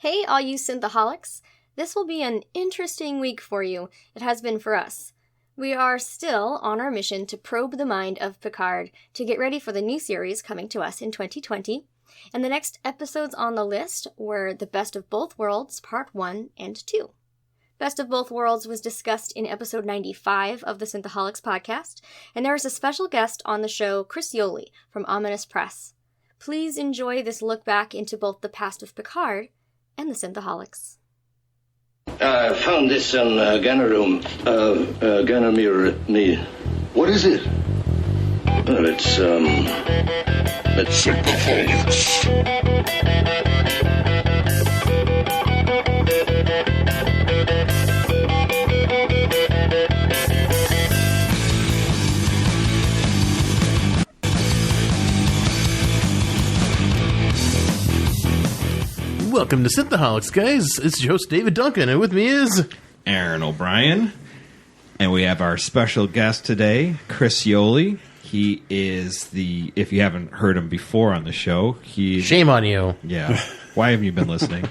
Hey, all you Synthaholics! This will be an interesting week for you. It has been for us. We are still on our mission to probe the mind of Picard to get ready for the new series coming to us in 2020. And the next episodes on the list were The Best of Both Worlds, Part 1 and 2. Best of Both Worlds was discussed in episode 95 of the Synthaholics Podcast, and there is a special guest on the show, Scioli from Ominous Press. Please enjoy this look back into both the past of Picard and the Synthaholics. I found this in Ganarum. Me. What is it? Well, it's Synthaholics. Welcome to Synthaholics, guys. It's your host, David Duncan, and with me is Aaron O'Brien. And we have our special guest today, Scioli. He is if you haven't heard him before on the show, shame on you. Yeah. Why haven't you been listening?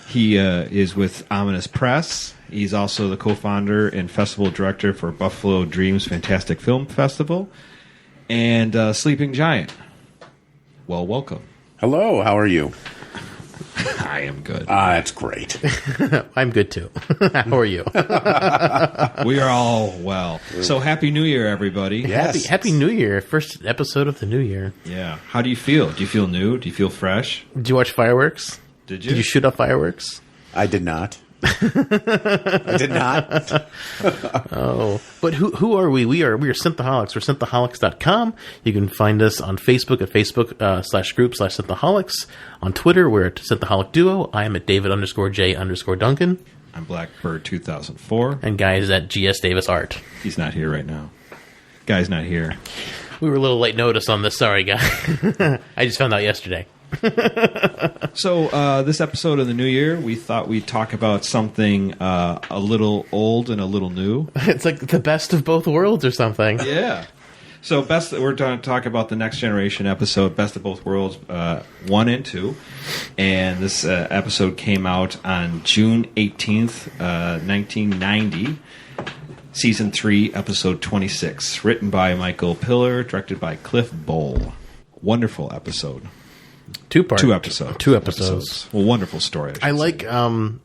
He is with Ominous Press. He's also the co-founder and festival director for Buffalo Dreams Fantastic Film Festival and Sleeping Giant. Well, welcome. Hello, how are you? I am good. That's great. I'm good too. How are you? We are all well. So happy New Year, everybody. Yes. Happy New Year. First episode of the new year. Yeah. How do you feel? Do you feel new? Do you feel fresh? Did you watch fireworks? Did you? Did you shoot up fireworks? I did not. I did not. Oh, but who are we? We are Synthaholics. We're Synthaholics.com. You can find us on Facebook at Facebook/group/Synthaholics. On Twitter, we're at Synthaholic Duo. I am at David_J_Duncan. I'm Blackbird 2004. And Guy is at GS Davis Art. He's not here right now. Guy's not here. We were a little late notice on this. Sorry, Guy. I just found out yesterday. So this episode of the new year, we thought we'd talk about something a little old and a little new. It's like the best of both worlds or something. Yeah. So we're going to talk about the Next Generation episode, Best of Both Worlds 1 and 2. And this episode came out on June 18th, 1990. Season 3, episode 26. Written by Michael Piller, directed by Cliff Bowl. Wonderful episode. Two episodes. Well, wonderful story. I like, I don't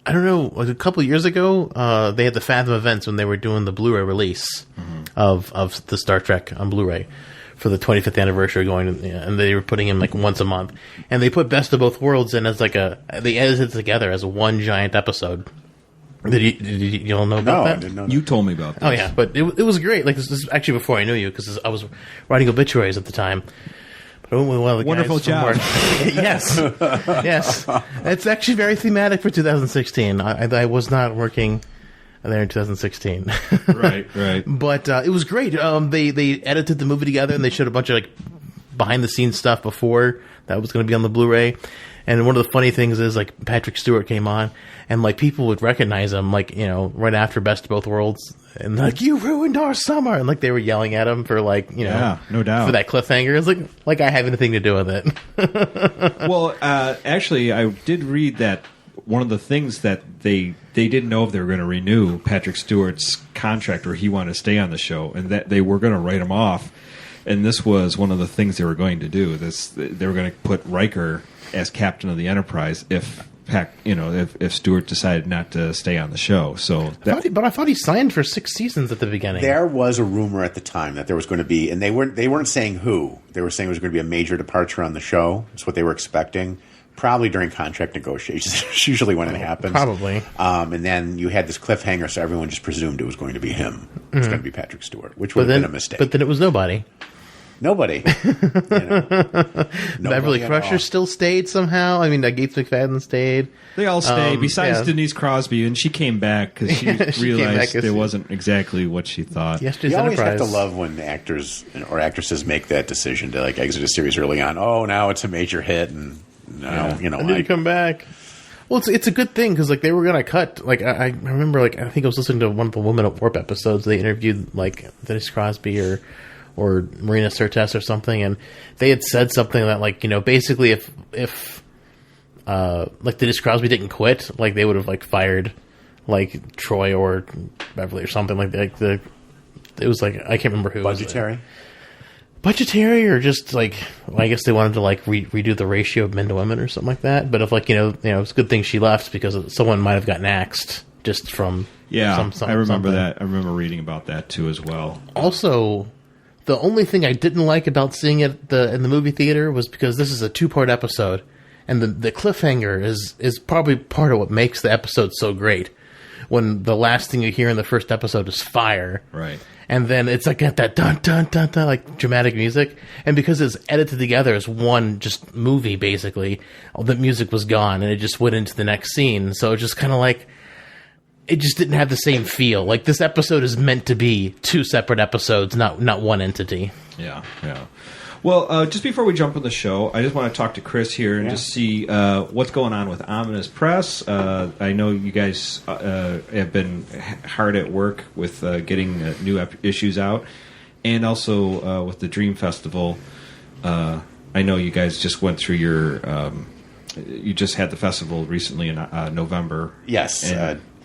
know, like a couple of years ago, they had the Fathom events when they were doing the Blu-ray release of the Star Trek on Blu-ray for the 25th anniversary and they were putting in like once a month. And they put Best of Both Worlds in as they edited it together as one giant episode. Did you all know about that? No, I didn't know that. You told me about this. Oh, yeah, but it was great. Like, this is actually before I knew you, because I was writing obituaries at the time. Wonderful job. Yes. It's actually very thematic for 2016. I was not working there in 2016. Right. But it was great. They edited the movie together, and they showed a bunch of like behind-the-scenes stuff before that was going to be on the Blu-ray. And one of the funny things is, like, Patrick Stewart came on, and, like, people would recognize him, like, you know, right after Best of Both Worlds. And, like, you ruined our summer! And, like, they were yelling at him for, like, you know. Yeah, no doubt. For that cliffhanger. It's like I have anything to do with it. Well, actually, I did read that one of the things that they didn't know if they were going to renew Patrick Stewart's contract or he wanted to stay on the show, and that they were going to write him off. And this was one of the things they were going to do. They were going to put Riker as captain of the Enterprise if Stewart decided not to stay on the show. So, but I thought he signed for 6 seasons at the beginning. There was a rumor at the time that there was going to be, and they weren't saying who. They were saying it was going to be a major departure on the show. That's what they were expecting. Probably during contract negotiations. That's usually when it happens. Probably. And then you had this cliffhanger, so everyone just presumed it was going to be him. It was going to be Patrick Stewart, which would have been a mistake. But then it was nobody. Nobody. Beverly Crusher still stayed somehow. I mean, Gates McFadden stayed. They all stayed, besides Denise Crosby, and she came back because she realized it wasn't exactly what she thought. Yesterday's you always Enterprise. have to love when actors or actresses make that decision to like exit a series early on. Oh, now it's a major hit, and now I need to come back. Well, it's a good thing because like they were gonna cut. Like I remember, like I think I was listening to one of the Women at Warp episodes. They interviewed like Denise Crosby or Marina Sirtis or something, and they had said something that, like, you know, basically if like Dennis Crosby didn't quit, like they would have like fired like Troy or Beverly or something like that. It was like I can't remember who. Budgetary or just like I guess they wanted to like redo the ratio of men to women or something like that. But if like it's a good thing she left because someone might have gotten axed just from I remember something. that. I remember reading about that too as well. Also, the only thing I didn't like about seeing it in the movie theater was because this is a 2-part episode, and the cliffhanger is probably part of what makes the episode so great. When the last thing you hear in the first episode is fire, right? And then it's like got that dun dun dun dun like dramatic music, and because it's edited together as one just movie, basically, all the music was gone, and it just went into the next scene. So it just kind of like it just didn't have the same feel. Like this episode is meant to be 2 separate episodes, not one entity. Yeah. Well, just before we jump on the show, I just want to talk to Chris here and just see what's going on with Ominous Press. I know you guys have been hard at work with getting new issues out, and also with the Dream Festival. I know you guys just went through you just had the festival recently in November. Yes.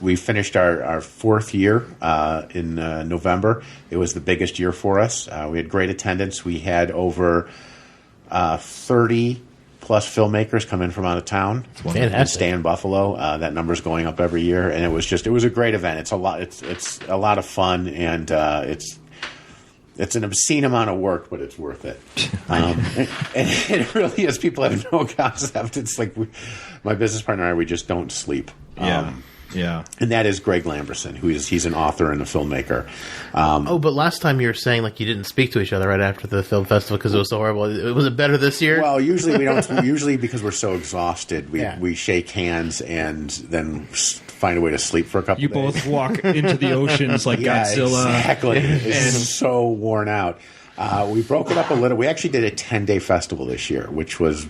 We finished our 4th year in November. It was the biggest year for us. We had great attendance. We had over 30 plus filmmakers come in from out of town and stay in Buffalo. That number's going up every year, and it was a great event. It's a lot of fun, and it's an obscene amount of work, but it's worth it. And it really is. People have no concept. It's like my business partner and I, we just don't sleep. Yeah. And that is Greg Lamberson, he's an author and a filmmaker. But last time you were saying like you didn't speak to each other right after the film festival because it was so horrible. Was it better this year? Well, usually we don't. Usually because we're so exhausted, we shake hands and then find a way to sleep for a couple days. You both walk into the oceans like Godzilla. Exactly. It's so worn out. We broke it up a little. We actually did a 10-day festival this year, which was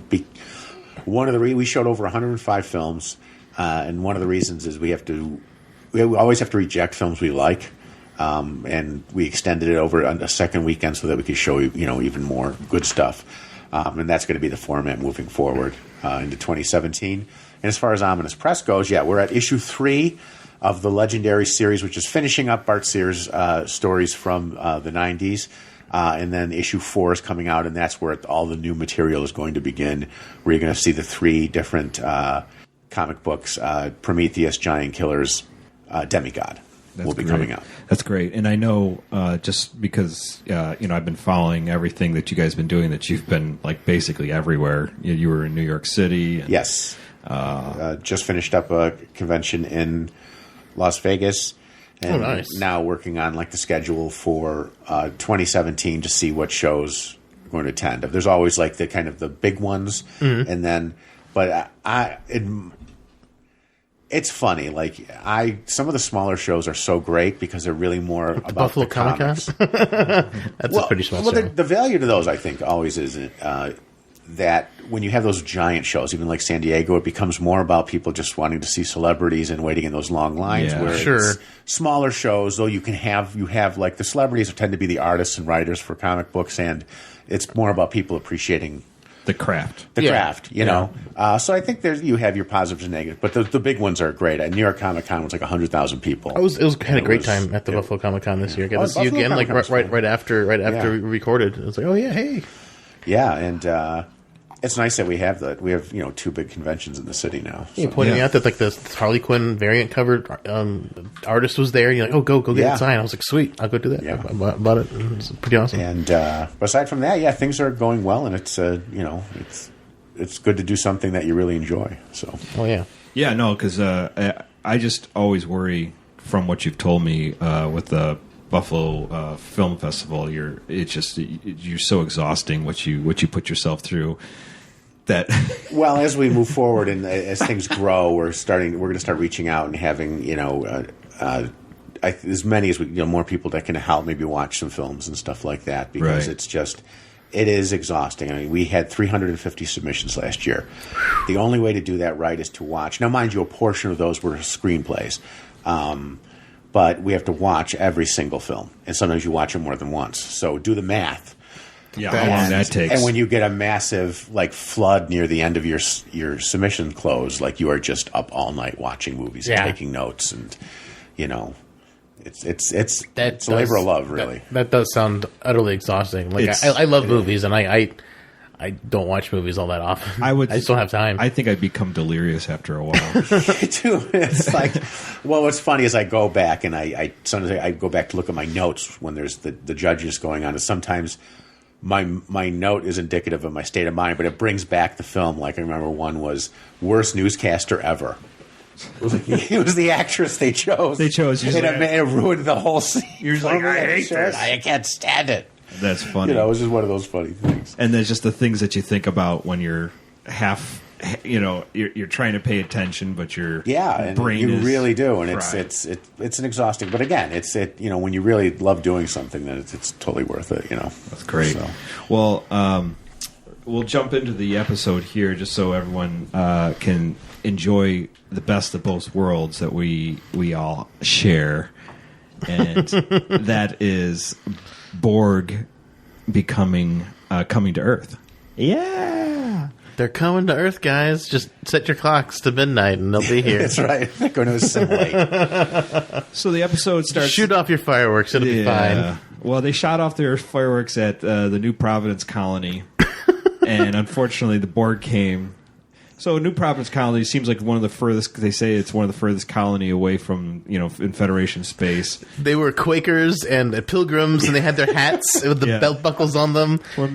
one of the we showed over 105 films. And one of the reasons is we always have to reject films we like, and we extended it over a second weekend so that we could show even more good stuff, and that's going to be the format moving forward into 2017. And as far as Ominous Press goes, we're at issue 3 of the Legendary series, which is finishing up Bart Sears' stories from the 90s. And then issue 4 is coming out, and that's where all the new material is going to begin, where you're going to see the 3 different comic books, Prometheus, Giant Killers, Demigod will be coming out. That's great. And I know just because I've been following everything that you guys have been doing, that you've been like basically everywhere. You were in New York City. And, yes. Just finished up a convention in Las Vegas. And nice. Now working on like the schedule for 2017 to see what shows we're going to attend. There's always like the kind of the big ones, and then, but it's funny. Like some of the smaller shows are so great because they're really more about Buffalo the comics. That's a pretty small show. The value to those, I think, always is that when you have those giant shows, even like San Diego, it becomes more about people just wanting to see celebrities and waiting in those long lines. Yeah, where sure. Smaller shows, though, you have like the celebrities tend to be the artists and writers for comic books, and it's more about people appreciating the craft. You know. So I think you have your positives and negatives, but the big ones are great. New York Comic Con was like 100,000 people. It had a great time at the Buffalo Comic Con this year. I got to see you again, like right after we recorded. It was like, oh yeah, hey. Yeah, and it's nice that we have that. We have 2 big conventions in the city now. So. Pointing out that like the Harley Quinn variant cover artist was there. You're like, oh, go get it signed. I was like, sweet, I'll go do that. Yeah. I bought it. It's pretty awesome. And aside from that, things are going well, and it's it's good to do something that you really enjoy. So. Oh yeah. Yeah, no, because I just always worry from what you've told me with the Buffalo Film Festival. You're so exhausting what you put yourself through. That well, as we move forward and as things grow, we're going to start reaching out and having as many as more people that can help maybe watch some films and stuff like that, because it is exhausting. I mean, we had 350 submissions last year. The only way to do that right is to watch. Now, mind you, a portion of those were screenplays. But we have to watch every single film, and sometimes you watch it more than once. So do the math. Yeah, how long that takes. And when you get a massive like flood near the end of your submission close, like you are just up all night watching movies and taking notes, and you know, it's a labor of love, really. That does sound utterly exhausting. Like I love movies, and I don't watch movies all that often. I just don't have time. I think I'd become delirious after a while. I do. It's like, well, what's funny is I go back and I sometimes I go back to look at my notes when there's the judges going on, and sometimes my note is indicative of my state of mind, but it brings back the film. Like I remember one was worst newscaster ever. It was the actress they chose. They chose. It ruined the whole scene. You're just like, I hate this. I can't stand it. That's funny. You know, it was just one of those funny things. And there's just the things that you think about when you're you're trying to pay attention, but your brain you is really do, and fried. it's an exhausting. But again, it's when you really love doing something, then it's totally worth it. You know, that's great. So. Well, we'll jump into the episode here, just so everyone can enjoy the best of both worlds that we all share, and that is Borg coming to Earth. Yeah. They're coming to Earth, guys. Just set your clocks to midnight and they'll be here. That's right. They're going to assimilate. So the episode starts... Shoot off your fireworks. It'll be fine. Well, they shot off their fireworks at the New Providence colony. And unfortunately, the Borg came. So New Providence colony seems like one of the furthest... They say it's one of the furthest colony away from, in Federation space. They were Quakers and pilgrims, and they had their hats with the belt buckles on them. They're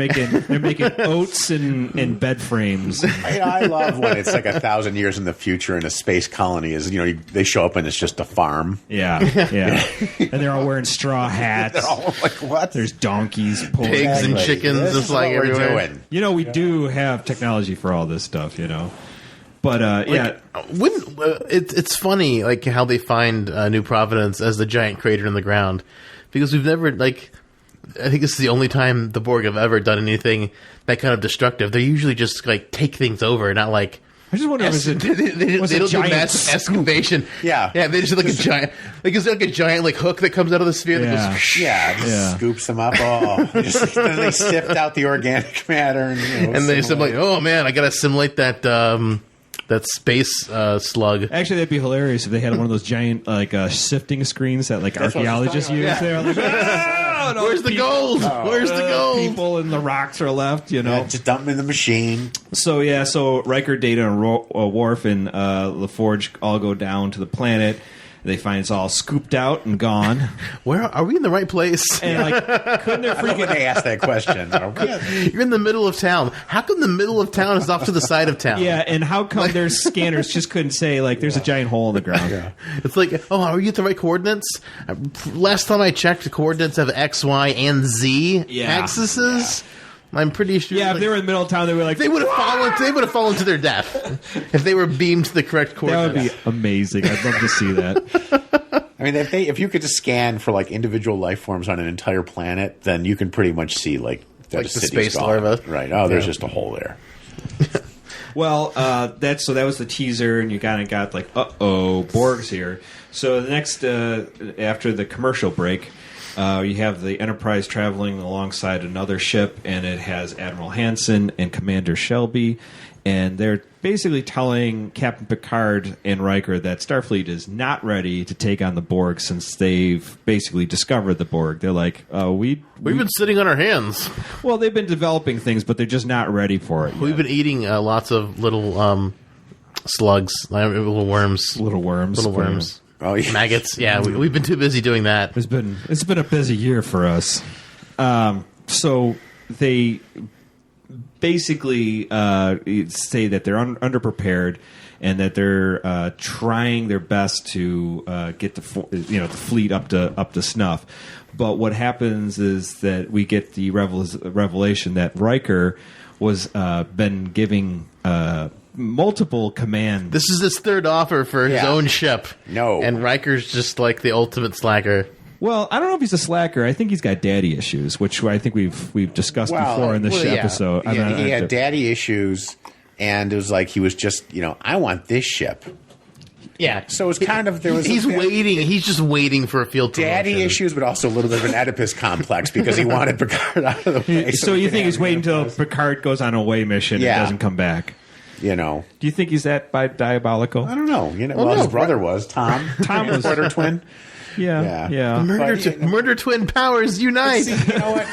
making oats and bed frames. I love when it's like 1,000 years in the future and a space colony is, they show up and it's just a farm. Yeah. And they're all wearing straw hats. They're all like, what? There's donkeys, pigs, and chickens. This just like everywhere. Doing. We do have technology for all this stuff, But it's funny like how they find New Providence as the giant crater in the ground, because we've never I think this is the only time the Borg have ever done anything that kind of destructive. They usually just take things over, not like. I just wonder if they don't do massive excavation. Yeah, they just a giant. Is there a giant hook that comes out of the sphere that goes? Just scoops them up. Oh, they sift out the organic matter, and they assimilate. Oh man, I got to assimilate that. That space slug. Actually, that'd be hilarious if they had one of those giant sifting screens that archaeologists use. Yeah. They're like, where's the gold? Where's the gold? People and the rocks are left. Just dump them in the machine. So Riker, Data, and Worf and LaForge all go down to the planet. They find it's all scooped out and gone. Where are we in the right place? And couldn't they freaking they ask that question? You're in the middle of town. How come the middle of town is off to the side of town? Yeah, and how come their scanners just couldn't say there's a giant hole in the ground? Yeah. It's are you at the right coordinates? Last time I checked, the coordinates have X, Y, and Z axes. Yeah. I'm pretty sure. Yeah, if they were in the middle of town, they were they would have fallen. They would have fallen to their death if they were beamed to the correct coordinates. That would be amazing. I'd love to see that. I mean, if you could just scan for individual life forms on an entire planet, then you can pretty much see that the space larva, right? Oh, there's just a hole there. Well, that was the teaser, and you kind of got Borg's here. So the next after the commercial break. You have the Enterprise traveling alongside another ship, and it has Admiral Hansen and Commander Shelby, and they're basically telling Captain Picard and Riker that Starfleet is not ready to take on the Borg since they've basically discovered the Borg. They're like, we've been sitting on our hands. Well, they've been developing things, but they're just not ready for it yet. We've been eating lots of little slugs, little worms. Little worms. Oh, yeah. Maggots. Yeah, we've been too busy doing that. It's been a busy year for us. So they basically say that they're underprepared and that they're trying their best to get the fleet up to snuff. But what happens is that we get the revelation that Riker was been giving. Multiple commands. This is his third offer for his own ship. No. And Riker's just the ultimate slacker. Well, I don't know if he's a slacker. I think he's got daddy issues, which I think we've discussed before in this episode. Yeah, he had daddy issues, and it was he was just, I want this ship. Yeah. So it's kind of, there was He's waiting. He's just waiting for a field promotion. daddy issues, but also a little bit of an Oedipus complex because he wanted Picard out of the way. So you think he's waiting until Picard goes on a away mission and doesn't come back? You know. Do you think he's that diabolical? I don't know. Well, his brother was Tom. Tom was brother twin. Yeah. The murder twin powers unite. See, you know what?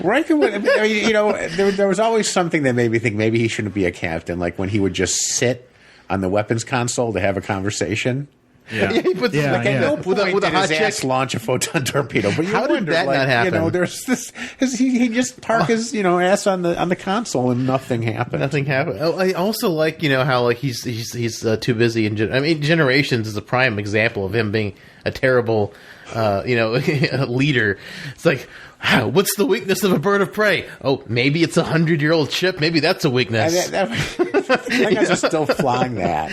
Riker would, there was always something that made me think maybe he shouldn't be a captain. Like when he would just sit on the weapons console to have a conversation. Yeah. He puts At no point with a did hot his ass chick. launch a photon torpedo. But How did that not happen? There's this. He just park his ass on the console and nothing happened. Nothing happened. Oh, I also like how like he's too busy. Generations is a prime example of him being a terrible leader. It's like, what's the weakness of a bird of prey? Oh, maybe it's 100-year-old ship. Maybe that's a weakness. That guys are still flying that.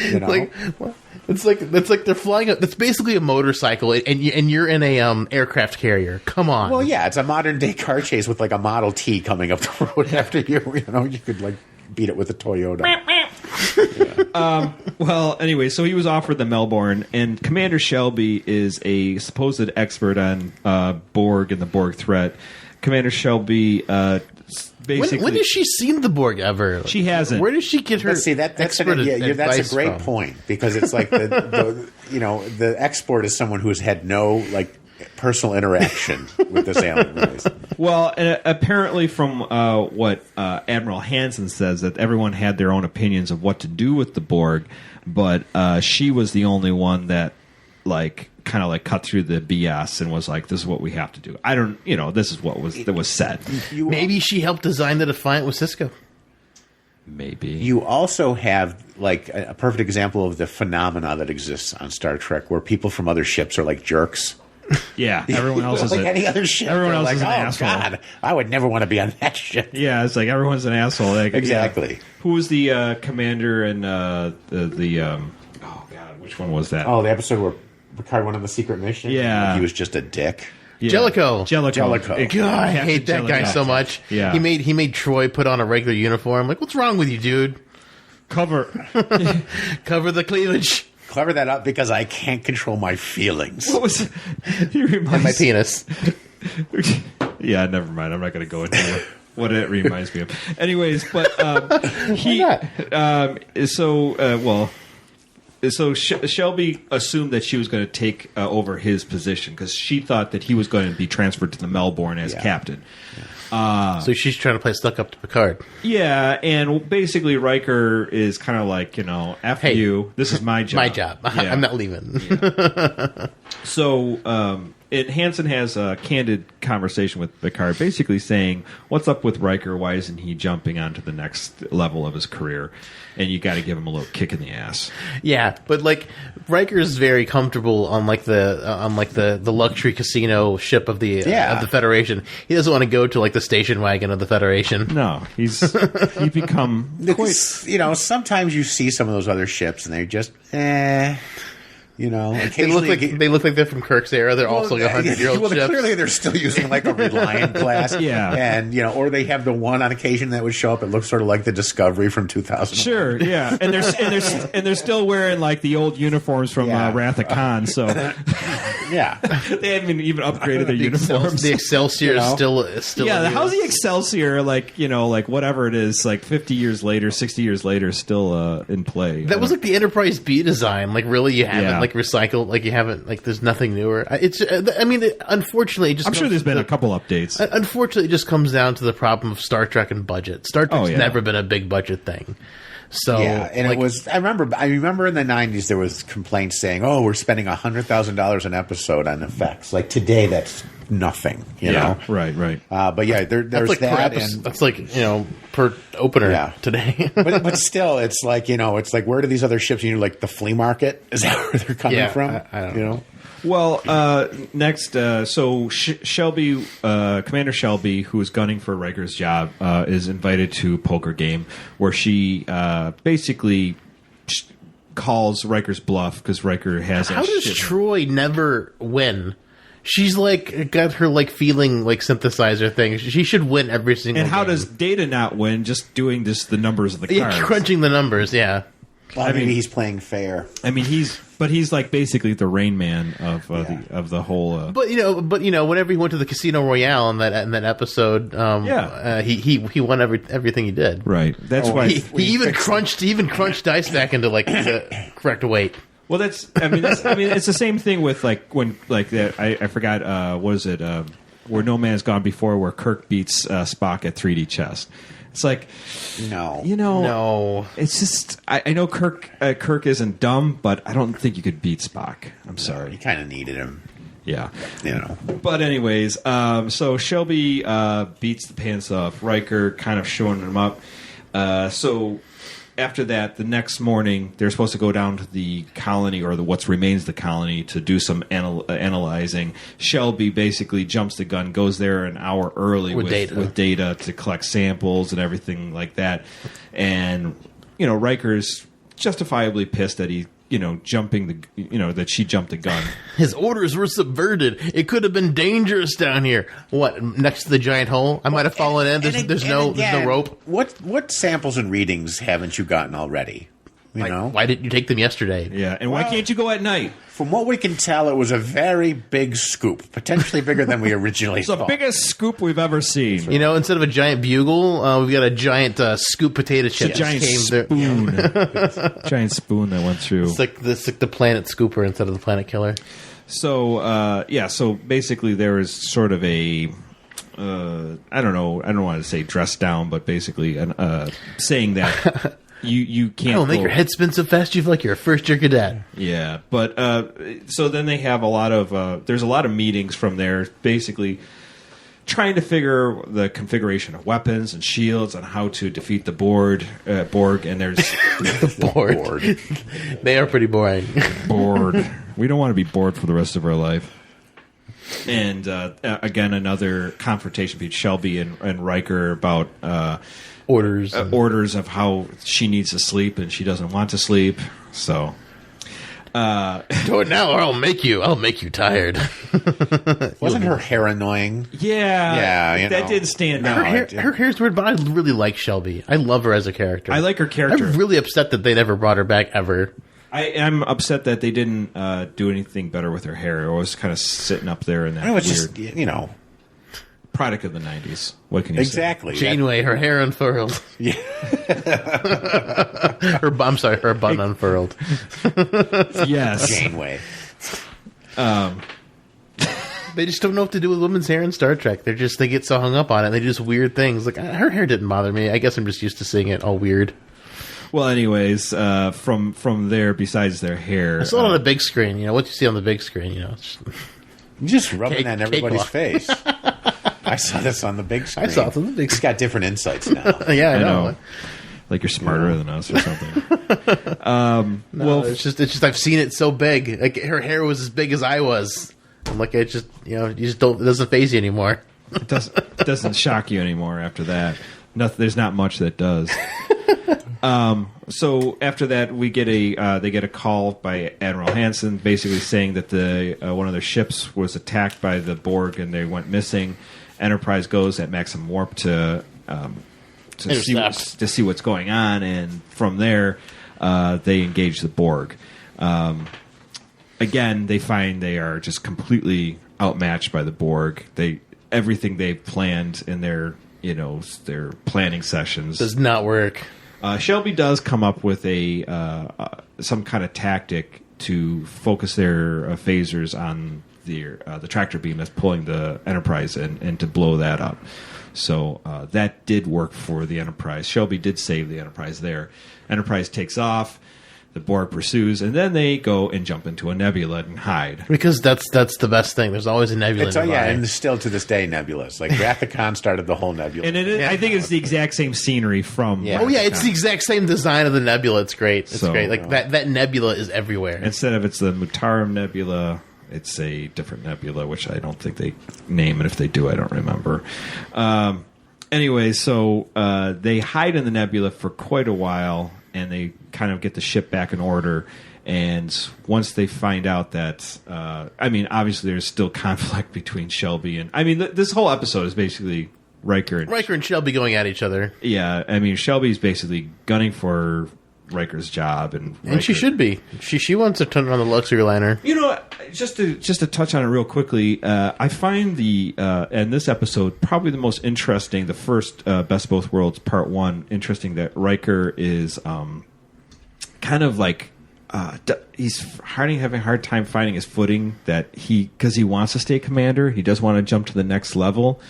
It's like they're flying. It's basically a motorcycle, and you're in a aircraft carrier. Come on. Well, yeah, it's a modern day car chase with like a Model T coming up the road after you. You could like beat it with a Toyota. Well, anyway, so he was offered the Melbourne, and Commander Shelby is a supposed expert on Borg and the Borg threat. Commander Shelby basically... When has she seen the Borg ever? She hasn't. Where does she get her that's expert that's a great from? point, because it's like the expert is someone who's had no like personal interaction with this alien race. Well, apparently from what Admiral Hansen says, that everyone had their own opinions of what to do with the Borg, but she was the only one that kind of cut through the BS and was like, this is what we have to do. This is what was said. Maybe she helped design the Defiant with Cisco. Maybe. You also have like a perfect example of the phenomena that exists on Star Trek, where people from other ships are like jerks. Yeah, everyone else is like any other ship. Everyone else like, is an oh asshole. God, I would never want to be on that ship. Yeah, it's like everyone's an asshole. Exactly. Yeah. Who was the commander and oh God, which one was that? Oh, the episode where Picard went on the secret mission. Yeah, he was just a dick. Yeah. Jellicoe. God, I hate that guy so much. Yeah. He made Troy put on a regular uniform. Like, what's wrong with you, dude? Cover the cleavage. Cover that up because I can't control my feelings. What was And my penis. Yeah, never mind. I'm not going to go into what it reminds me of. Anyways, but So Shelby assumed that she was going to take over his position because she thought that he was going to be transferred to the Melbourne as captain. So she's trying to play stuck up to Picard. Yeah, and basically Riker is kind of like, after you, this is my job. My job. Yeah. I'm not leaving. Yeah. So Hansen has a candid conversation with Picard, basically saying, what's up with Riker? Why isn't he jumping onto the next level of his career? And you got to give him a little kick in the ass. Yeah, but Riker is very comfortable on the luxury casino ship of the Federation. He doesn't want to go to the station wagon of the Federation. No, he's become quite. Sometimes you see some of those other ships and they're just They look like they're from Kirk's era. They're also 100-year-old ships. Clearly they're still using a Reliant class. Yeah. And, or they have the one on occasion that would show up. It looks sort of like the Discovery from 2000. Sure, yeah. And they're still wearing the old uniforms from Wrath of Khan, so yeah. They haven't even upgraded their uniforms. The Excelsior is still yeah, how's the Excelsior whatever it is, 50 years later, 60 years later, still in play? That was the Enterprise B design. Really, you haven't recycled. You haven't there's nothing newer. Unfortunately, it just I'm sure there's been a couple updates. Unfortunately, it just comes down to the problem of Star Trek and budget. Star Trek's never been a big budget thing. So it was. I remember in the 90s there was complaints saying, "Oh, we're spending $100,000 an episode on effects." Today, that's nothing. You know, right. But yeah, there's that, and that's per opener today. but still, it's where do these other ships? The flea market, is that where they're coming from? I don't know. Well, next, so Shelby, Commander Shelby, who is gunning for Riker's job, is invited to a poker game where she basically calls Riker's bluff because Riker has. How does Troy never win? She's got her feeling synthesizer thing. She should win every single. And how game. does Data not win? Just doing the numbers of the cards, crunching the numbers. Yeah. Well, maybe he's playing fair. I mean, he's like basically the Rain Man of the whole. But whenever he went to the Casino Royale in that episode, he won everything he did. Right. That's why he even crunched dice back into like the correct weight. Well, it's the same thing with like when like that. I forgot what is it? Where No Man's Gone Before, where Kirk beats Spock at 3D chess. It's like, no. It's just I know Kirk isn't dumb, but I don't think you could beat Spock. I'm sorry. You kind of needed him. Yeah. But anyways, so Shelby beats the pants off Riker, kind of showing him up. So after that, the next morning, they're supposed to go down to the colony, or what remains of the colony, to do some analyzing. Shelby basically jumps the gun, goes there an hour early with data to collect samples and everything like that. And, Riker's justifiably pissed that he, that she jumped the gun. His orders were subverted. It could have been dangerous down here. What, next to the giant hole? I might have fallen in. There's no rope. What samples and readings haven't you gotten already? You know? Why didn't you take them yesterday? Yeah, and why can't you go at night? From what we can tell, it was a very big scoop, potentially bigger than we originally thought. It's the biggest scoop we've ever seen. Instead of a giant bugle, we've got a giant scoop potato chip. A giant spoon. Giant spoon that went through. It's like the planet scooper instead of the planet killer. So, so basically there is sort of a... I don't want to say dress down, but basically saying that... You can't. Don't make your head spin so fast you feel like you're a first year cadet. Yeah, but so then they have a lot of there's a lot of meetings from there, basically trying to figure the configuration of weapons and shields and how to defeat the Borg. And there's the Borg. They are pretty boring. Bored. We don't want to be bored for the rest of our life. And again, another confrontation between Shelby and Riker about. Orders of how she needs to sleep and she doesn't want to sleep. So do it now or I'll make you tired. Wasn't her hair annoying? Yeah, that did stand out. Her hair's weird, but I really like Shelby. I love her as a character. I like her character. I'm really upset that they never brought her back ever. I'm upset that they didn't do anything better with her hair. It was kind of sitting up there in that weird... just, product of the 90s. What can you say? Exactly. Janeway, her hair unfurled. Yeah. her bun unfurled. Yes. Janeway. They just don't know what to do with women's hair in Star Trek. They get so hung up on it. They do just weird things. Like, her hair didn't bother me. I guess I'm just used to seeing it all weird. Well, anyways, from there, besides their hair... I saw it on the big screen. What you see on the big screen, it's just rubbing that in everybody's face. I saw this on the big screen. I saw it on the big screen. It's got different insights now. Yeah, I know. Like you're smarter than us or something. Well, it's just I've seen it so big. Like her hair was as big as I was. I'm like, it just you just don't. It doesn't faze you anymore. It doesn't shock you anymore after that. There's not much that does. So after that, they get a call by Admiral Hansen, basically saying that one of their ships was attacked by the Borg and they went missing. Enterprise goes at maximum warp to see what's going on, and from there they engage the Borg. Again, they find they are just completely outmatched by the Borg. Everything they've planned in their planning sessions does not work. Shelby does come up with some kind of tactic to focus their phasers on the tractor beam that's pulling the Enterprise and to blow that up. So that did work for the Enterprise. Shelby did save the Enterprise there. Enterprise takes off. The Borg pursues, and then they go and jump into a nebula and hide. Because that's the best thing. There's always a nebula nearby. Yeah, and still to this day, nebulas. Like, Wrath of Khan started the whole nebula. And I think it's the exact same scenery from... Yeah. Oh, yeah, it's the exact same design of the nebula. It's great. It's great. Like, that nebula is everywhere. Instead of it's the Mutarum Nebula, it's a different nebula, which I don't think they name, and if they do, I don't remember. Anyway, so they hide in the nebula for quite a while, and they kind of get the ship back in order. And once they find out that, obviously there's still conflict between Shelby and... this whole episode is basically Riker and Shelby going at each other. Yeah, Shelby's basically gunning for Riker's job, and she should be. She wants to turn on the luxury liner. You know, just to touch on it real quickly, I find in this episode probably the most interesting, the first Best of Both Worlds Part 1, interesting that Riker is kind of like he's having a hard time finding his footing, because he wants to stay commander, he does want to jump to the next level.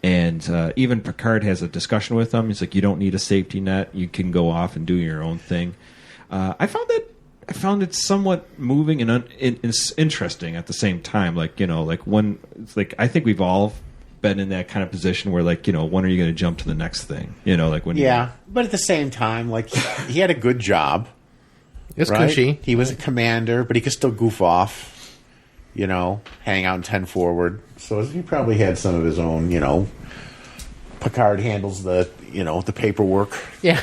And even Picard has a discussion with him. He's like, "You don't need a safety net. You can go off and do your own thing." I found it somewhat moving and interesting at the same time. Like, when it's like, I think we've all been in that kind of position where, like, when are you going to jump to the next thing? Like when. Yeah, but at the same time, like, he had a good job. It's right? cushy. He was a commander, but he could still goof off. Hang out in 10 forward. So he probably had some of his own, Picard handles the paperwork. Yeah.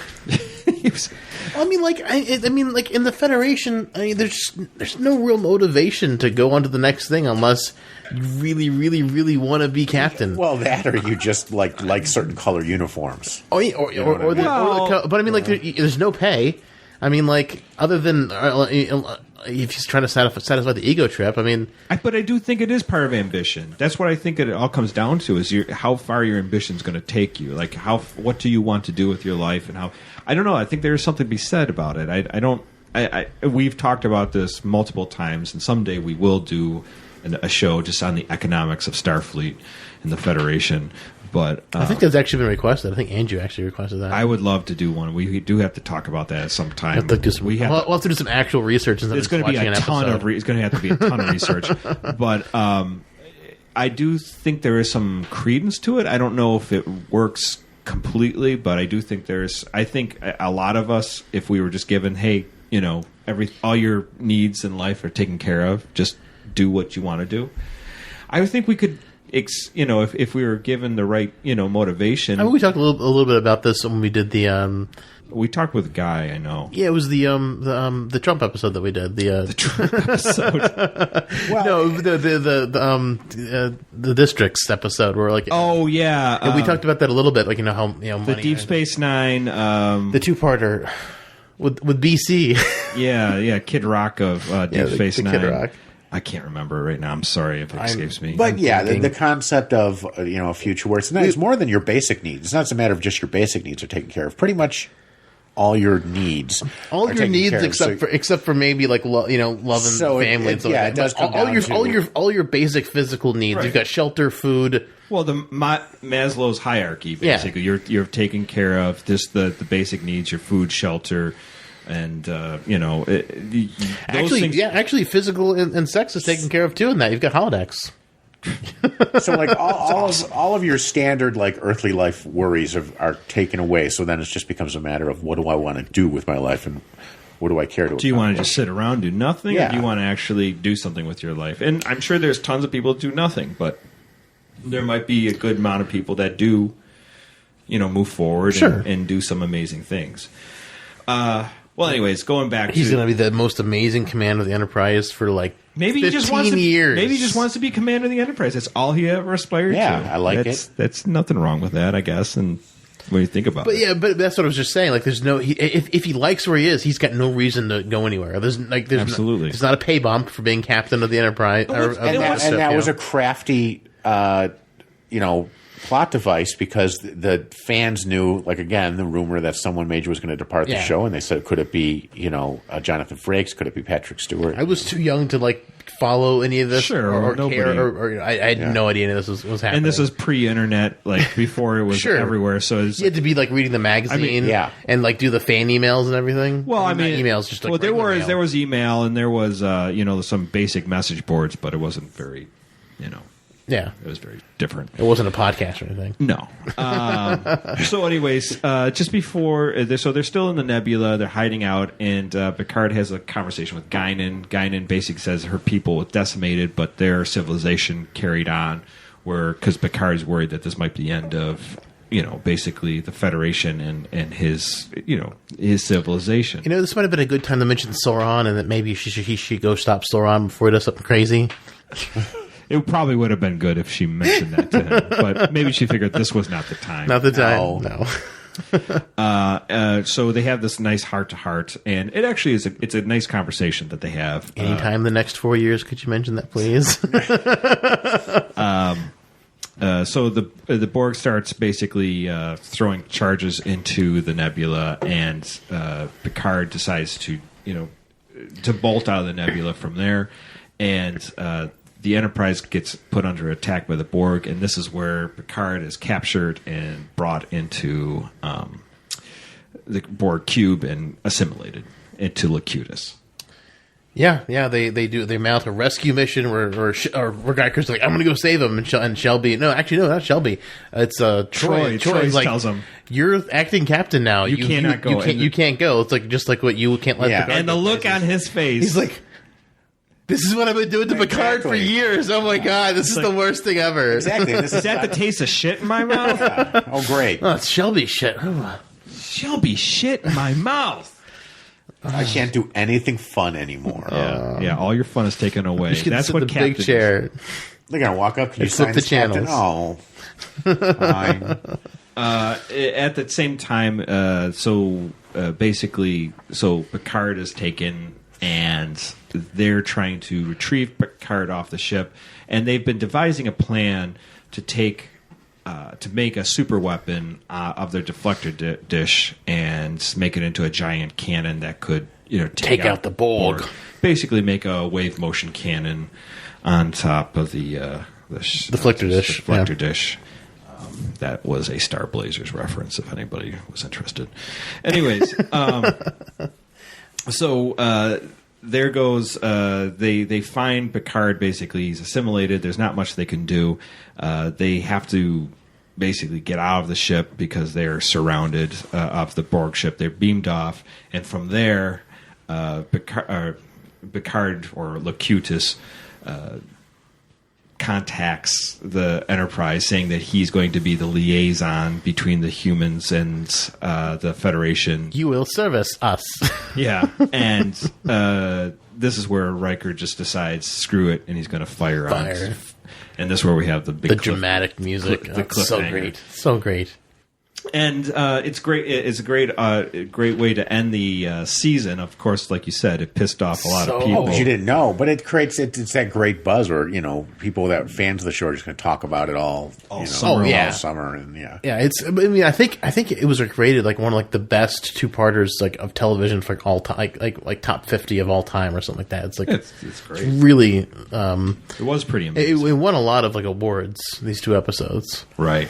I mean, in the Federation, there's no real motivation to go on to the next thing unless you really, really, really want to be captain. Well, that or you just like certain color uniforms. Oh, yeah, but I mean, there's no pay. I mean, like, other than if he's trying to satisfy the ego trip, I mean... But I do think it is part of ambition. That's what I think it all comes down to, is how far your ambition is going to take you. Like, what do you want to do with your life, and how... I don't know. I think there's something to be said about it. We've talked about this multiple times, and someday we will do a show just on the economics of Starfleet and the Federation. But I think that's actually been requested. I think Andrew actually requested that. I would love to do one. We do have to talk about that at some time. We'll have to do some actual research. It's going to be it's going to have to be a ton of research. But I do think there is some credence to it. I don't know if it works completely, but I do think I think a lot of us, if we were just given, hey, all your needs in life are taken care of, just do what you want to do. I think we could. If we were given the right, motivation. I mean, we talked a little bit about this when we did the. We talked with Guy, I know. Yeah, it was the Trump episode that we did. The Trump episode. No, the districts episode where Oh yeah, we talked about that a little bit, like how money, the Deep Space Nine, the two-parter with BC. yeah, Kid Rock of Deep Space Nine. Kid Rock. I can't remember right now. I'm sorry if it escapes me. But the concept of a future where it's more than your basic needs. It's not a matter of just your basic needs are taken care of. Pretty much all your needs, except for maybe like love and family. And stuff like that. It does come down all your basic physical needs. Right. You've got shelter, food. Well, the Maslow's hierarchy, basically, you're taking care of the basic needs, your food, shelter. And actually, physical and sex is taken care of too. In that you've got holodecks. So, like all of your standard like earthly life worries are taken away. So then it just becomes a matter of, what do I want to do with my life, and what do I care to? Do you want to just sit around, do nothing, or do you want to actually do something with your life? And I'm sure there's tons of people that do nothing, but there might be a good amount of people that do, move forward and do some amazing things. Well, anyways, going back he's going to be the most amazing commander of the Enterprise for maybe 15 years. Maybe he just wants to be commander of the Enterprise. That's all he ever aspired to. Yeah, I like it. That's nothing wrong with that, I guess. And when you think about it. Yeah, but that's what I was just saying. Like, there's no if he likes where he is, he's got no reason to go anywhere. There's absolutely. There's not a pay bump for being captain of the Enterprise. And that was a crafty, plot device, because the fans knew, like, again, the rumor that someone major was going to depart the show, and they said, could it be, Jonathan Frakes? Could it be Patrick Stewart? I was too young to follow any of this or care, or I had no idea any of this was happening. And this was pre-internet, before it was everywhere. So you had to be reading the magazine, and do the fan emails and everything. Well, emails just there was email, and there was some basic message boards, but it wasn't very Yeah, it was very different. It wasn't a podcast or anything. No. So, anyways, just before, so they're still in the nebula. They're hiding out, and Picard has a conversation with Guinan. Guinan basically says her people were decimated, but their civilization carried on. Because Picard's worried that this might be the end of, basically the Federation and his, his civilization. This might have been a good time to mention Sauron, and that maybe he should go stop Sauron before he does something crazy. It probably would have been good if she mentioned that to him, but maybe she figured this was not the time. Not the time. No. So they have this nice heart-to-heart, and it actually is it's a nice conversation that they have. Anytime the next 4 years, could you mention that, please? So the Borg starts basically throwing charges into the nebula, and Picard decides to bolt out of the nebula from there, and the Enterprise gets put under attack by the Borg, and this is where Picard is captured and brought into the Borg cube and assimilated into Locutus. Yeah, they mount a rescue mission where Riker's like, I'm going to go save him, and Shelby, not Shelby, it's Troy. Troy's like, tells him, you're acting captain now. You cannot go. You can't go. It's like just like what you can't let. Picard and the look on his face, he's like, this is what I've been doing to Picard for years. Oh my god, this is the worst thing ever. Exactly. Is that the taste of shit in my mouth? Yeah. Oh great. Oh, it's Shelby shit. Shelby shit in my mouth. I can't do anything fun anymore. Yeah, all your fun is taken away. That's what the big chair. They're gonna walk up. Can you sign the channels? Oh, fine. At the same time, basically, Picard is taken, and they're trying to retrieve Picard off the ship, and they've been devising a plan to make a super weapon of their deflector dish and make it into a giant cannon that could, take out the Borg. Basically, make a wave motion cannon on top of the deflector dish. Deflector dish. That was a Star Blazers reference, if anybody was interested. Anyways, there goes. They find Picard. Basically, he's assimilated. There's not much they can do. They have to basically get out of the ship because they're surrounded of the Borg ship. They're beamed off, and from there, Picard or Locutus contacts the Enterprise, saying that he's going to be the liaison between the humans and the Federation. You will service us. Yeah, and this is where Riker just decides, screw it, and he's going to fire. And this is where we have the dramatic music. So great, so great. And it's great. It's a great way to end the season. Of course, like you said, it pissed off a lot of people. Oh, you didn't know, but it creates it's that great buzz where people that fans of the show are just going to talk about it all summer, all summer, and yeah. It's. I mean, I think it was rated like one of the best two-parters of television for all time, like top 50 of all time or something like that. It's like it's great. It's really. It was pretty amazing. It won a lot of awards. These two episodes. Right.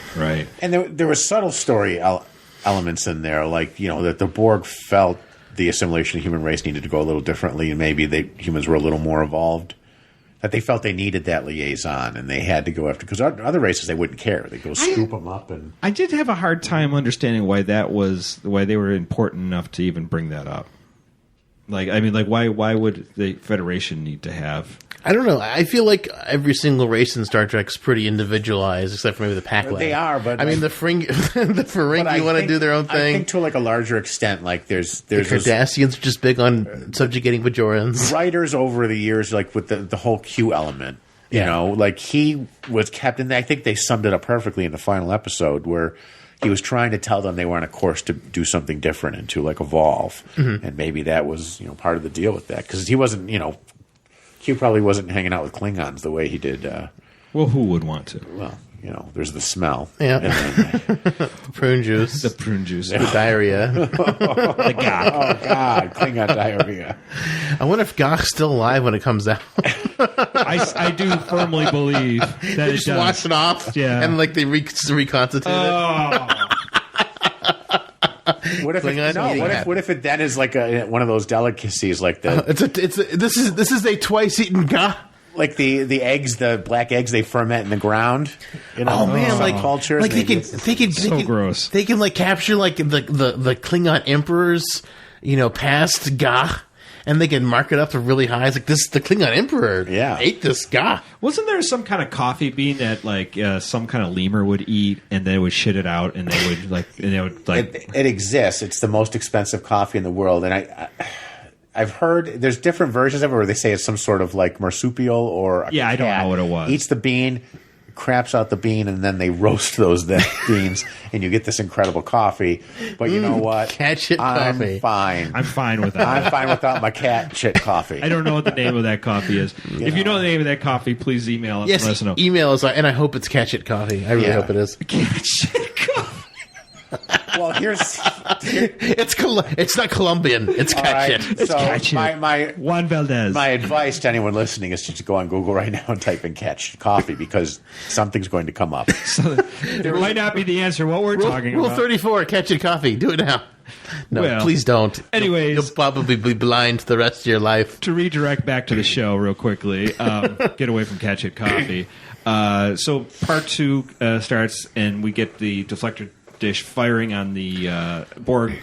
And there was subtle story elements in there, that the Borg felt the assimilation of the human race needed to go a little differently, and maybe humans were a little more evolved. That they felt they needed that liaison, and they had to go after, because other races they wouldn't care. They go scoop them up. And I did have a hard time understanding why they were important enough to even bring that up. Why would the Federation need to have? I don't know. I feel like every single race in Star Trek is pretty individualized, except for maybe the Pac-Lab. They are, but I mean the Ferengi want to do their own thing. I think to a larger extent, there's the Cardassians are just big on subjugating Bajorans. Writers over the years, with the whole Q element, he was kept in. I think they summed it up perfectly in the final episode where he was trying to tell them they were on a course to do something different and to evolve, and maybe that was part of the deal with that, because he wasn't Q probably wasn't hanging out with Klingons the way he did. Well, who would want to? Well, there's the smell. Yeah. The prune juice. The prune juice. The diarrhea. The Gach. Oh, God. Klingon diarrhea. I wonder if Gach's still alive when it comes out. I do firmly believe that they just wash it off. Yeah. And they reconstitute it. What if it then is one of those delicacies this is a twice eaten Gach. Like the eggs, the black eggs they ferment in the ground. Cultures. Gross. They can capture the Klingon emperors, past Gach, and they can mark it up to really high. It's the Klingon emperor ate this Gach. Wasn't there some kind of coffee bean that some kind of lemur would eat, and they would shit it out, and they would It exists. It's the most expensive coffee in the world, and I've heard there's different versions of it where they say it's some sort of marsupial or a cat I don't know what it was. Eats the bean, craps out the bean, and then they roast those beans, and you get this incredible coffee. But you know what? Cat shit I'm coffee. fine. I'm fine with that. I'm fine without my cat shit coffee. I don't know what the name of that coffee is. If you know the name of that coffee, please email us. Yes, and let us know. email us, and I hope it's cat shit coffee. I really Yeah. hope it is. Cat shit coffee. Well, here's It's not Colombian. It's all cat right. shit. So cat shit. my Juan Valdez. my advice to anyone listening is just to go on Google right now and type in cat shit coffee, because something's going to come up. It might not be the answer what we're talking Rule about. 34, cat shit coffee. Do it now. No, Well, please don't. anyways. You'll probably be blind the rest of your life. To redirect back to the show real quickly, get away from Cat Shit Coffee. So part 2 starts, and we get the deflector dish firing on the Borg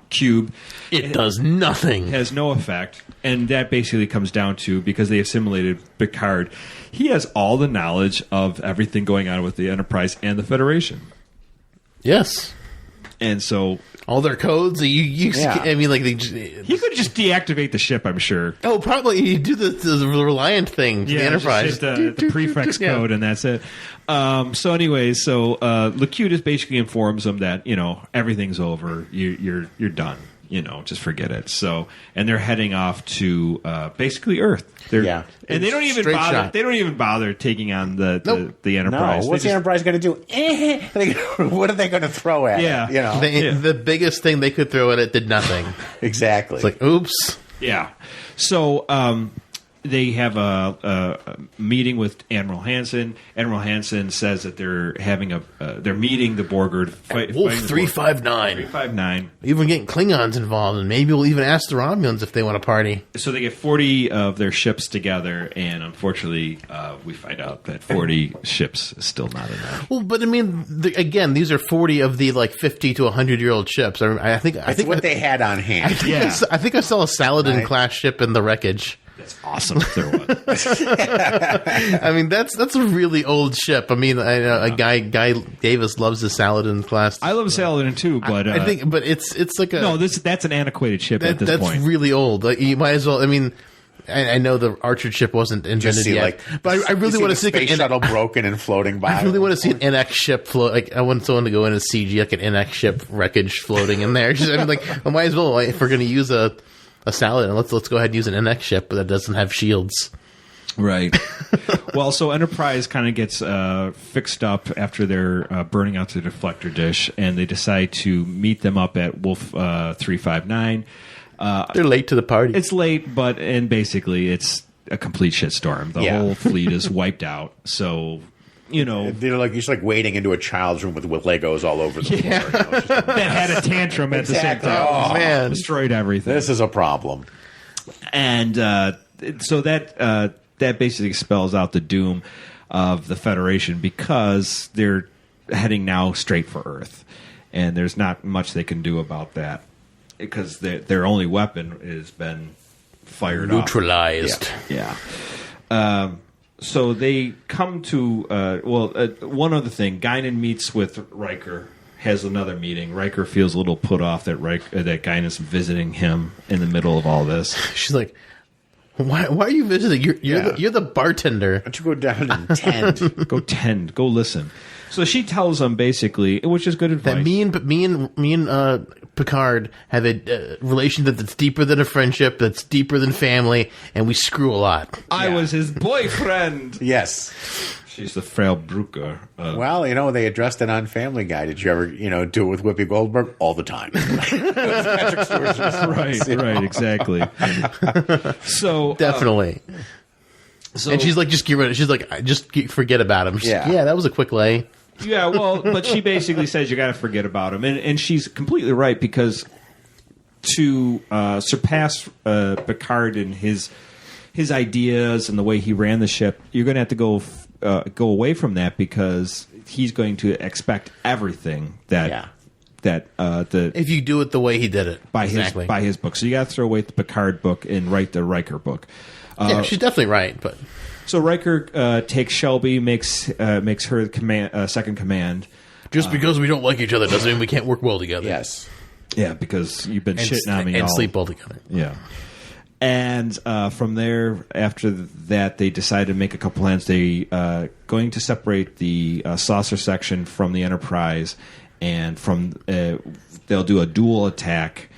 cube. It does nothing. Has no effect, and that basically comes down to, because they assimilated Picard, he has all the knowledge of everything going on with the Enterprise and the Federation. Yes. And so All their codes. Yeah. I mean, like he could just deactivate the ship, I'm sure. oh, probably you do the Reliant thing to the Enterprise. just hit the prefix Yeah. code, and that's it. So anyways, Locutus basically informs them that, everything's over. You're done. Just forget it. So, and they're heading off to basically Earth. Yeah. And they don't even Straight bother. shot. They don't even bother taking on the No, Enterprise. what's the Enterprise going to do? What are they going to throw at Yeah. it? The biggest thing they could throw at it did nothing. Exactly. It's like, oops. Yeah. So they have a meeting with Admiral Hansen. Admiral Hansen says that they're having they're meeting the Borgard. Wolf 359. 359. Even getting Klingons involved, and maybe we'll even ask the Romulans if they want to party. So they get 40 of their ships together, and unfortunately, we find out that 40 ships is still not enough. Well, but I mean, again, these are 40 of the 50 to 100-year-old ships. I think what they had on hand. I think I saw a Saladin Right. class ship in the wreckage. That's awesome if there was. I mean, that's a really old ship. I mean, I know a guy Davis loves the Saladin class. I love Saladin too, but I think, but it's like a no. That's an antiquated ship at this that's point. really old. Like, you might as well. I mean, I know the Archer ship wasn't Just invented see yet, but I really want to see the space shuttle broken and floating by. I really want to see an NX ship float. Like, I want someone to go in and CG like an NX ship wreckage floating in there. I mean, I might as well. If we're going to use a Saladin, let's go ahead and use an NX ship that doesn't have shields. Right. Well, so Enterprise kind of gets fixed up after they're burning out the deflector dish, and they decide to meet them up at Wolf 359. They're late to the party. It's late, and basically it's a complete shitstorm. The whole fleet is wiped out. So, They're just wading into a child's room with Legos all over the floor. that had a tantrum at the same Exactly. time. Oh, man. Destroyed everything. This is a problem. And so that basically spells out the doom of the Federation, because they're heading now straight for Earth, and there's not much they can do about that, because their only weapon has been fired off. Neutralized. Yeah. So they come to one other thing. Guinan meets with Riker. Has another meeting. Riker feels a little put off that that Guinan's visiting him in the middle of all this. She's like, why are you visiting? You're the bartender. Why don't you go down and tend? Go tend. Go listen. So she tells him basically, which is good advice. That me and Picard have a relationship that's deeper than a friendship, that's deeper than family, and we screw a lot. I was his boyfriend. Yes. She's the Frau Brucker. Well, they addressed it on Family Guy. Did you ever, do it with Whoopi Goldberg? All the time. Patrick Stewart's response, right, exactly. So Definitely. And she's like, just get rid of it. She's like, forget about him. She's like, Yeah. that was a quick lay. Yeah, well, but she basically says you got to forget about him, and she's completely right, because to surpass Picard and his ideas and the way he ran the ship, you're going to have to go away from that, because he's going to expect everything that If you do it the way he did it. by Exactly. his book. So you got to throw away the Picard book and write the Riker book. Yeah, she's definitely right, but So Riker takes Shelby, makes her second command. just because we don't like each other doesn't mean we can't work well together. Yes. Yeah, because you've been shitting on me and all. sleep well together. Yeah. And from there, after that, they decided to make a couple plans. They going to separate the saucer section from the Enterprise, and from they'll do a dual attack,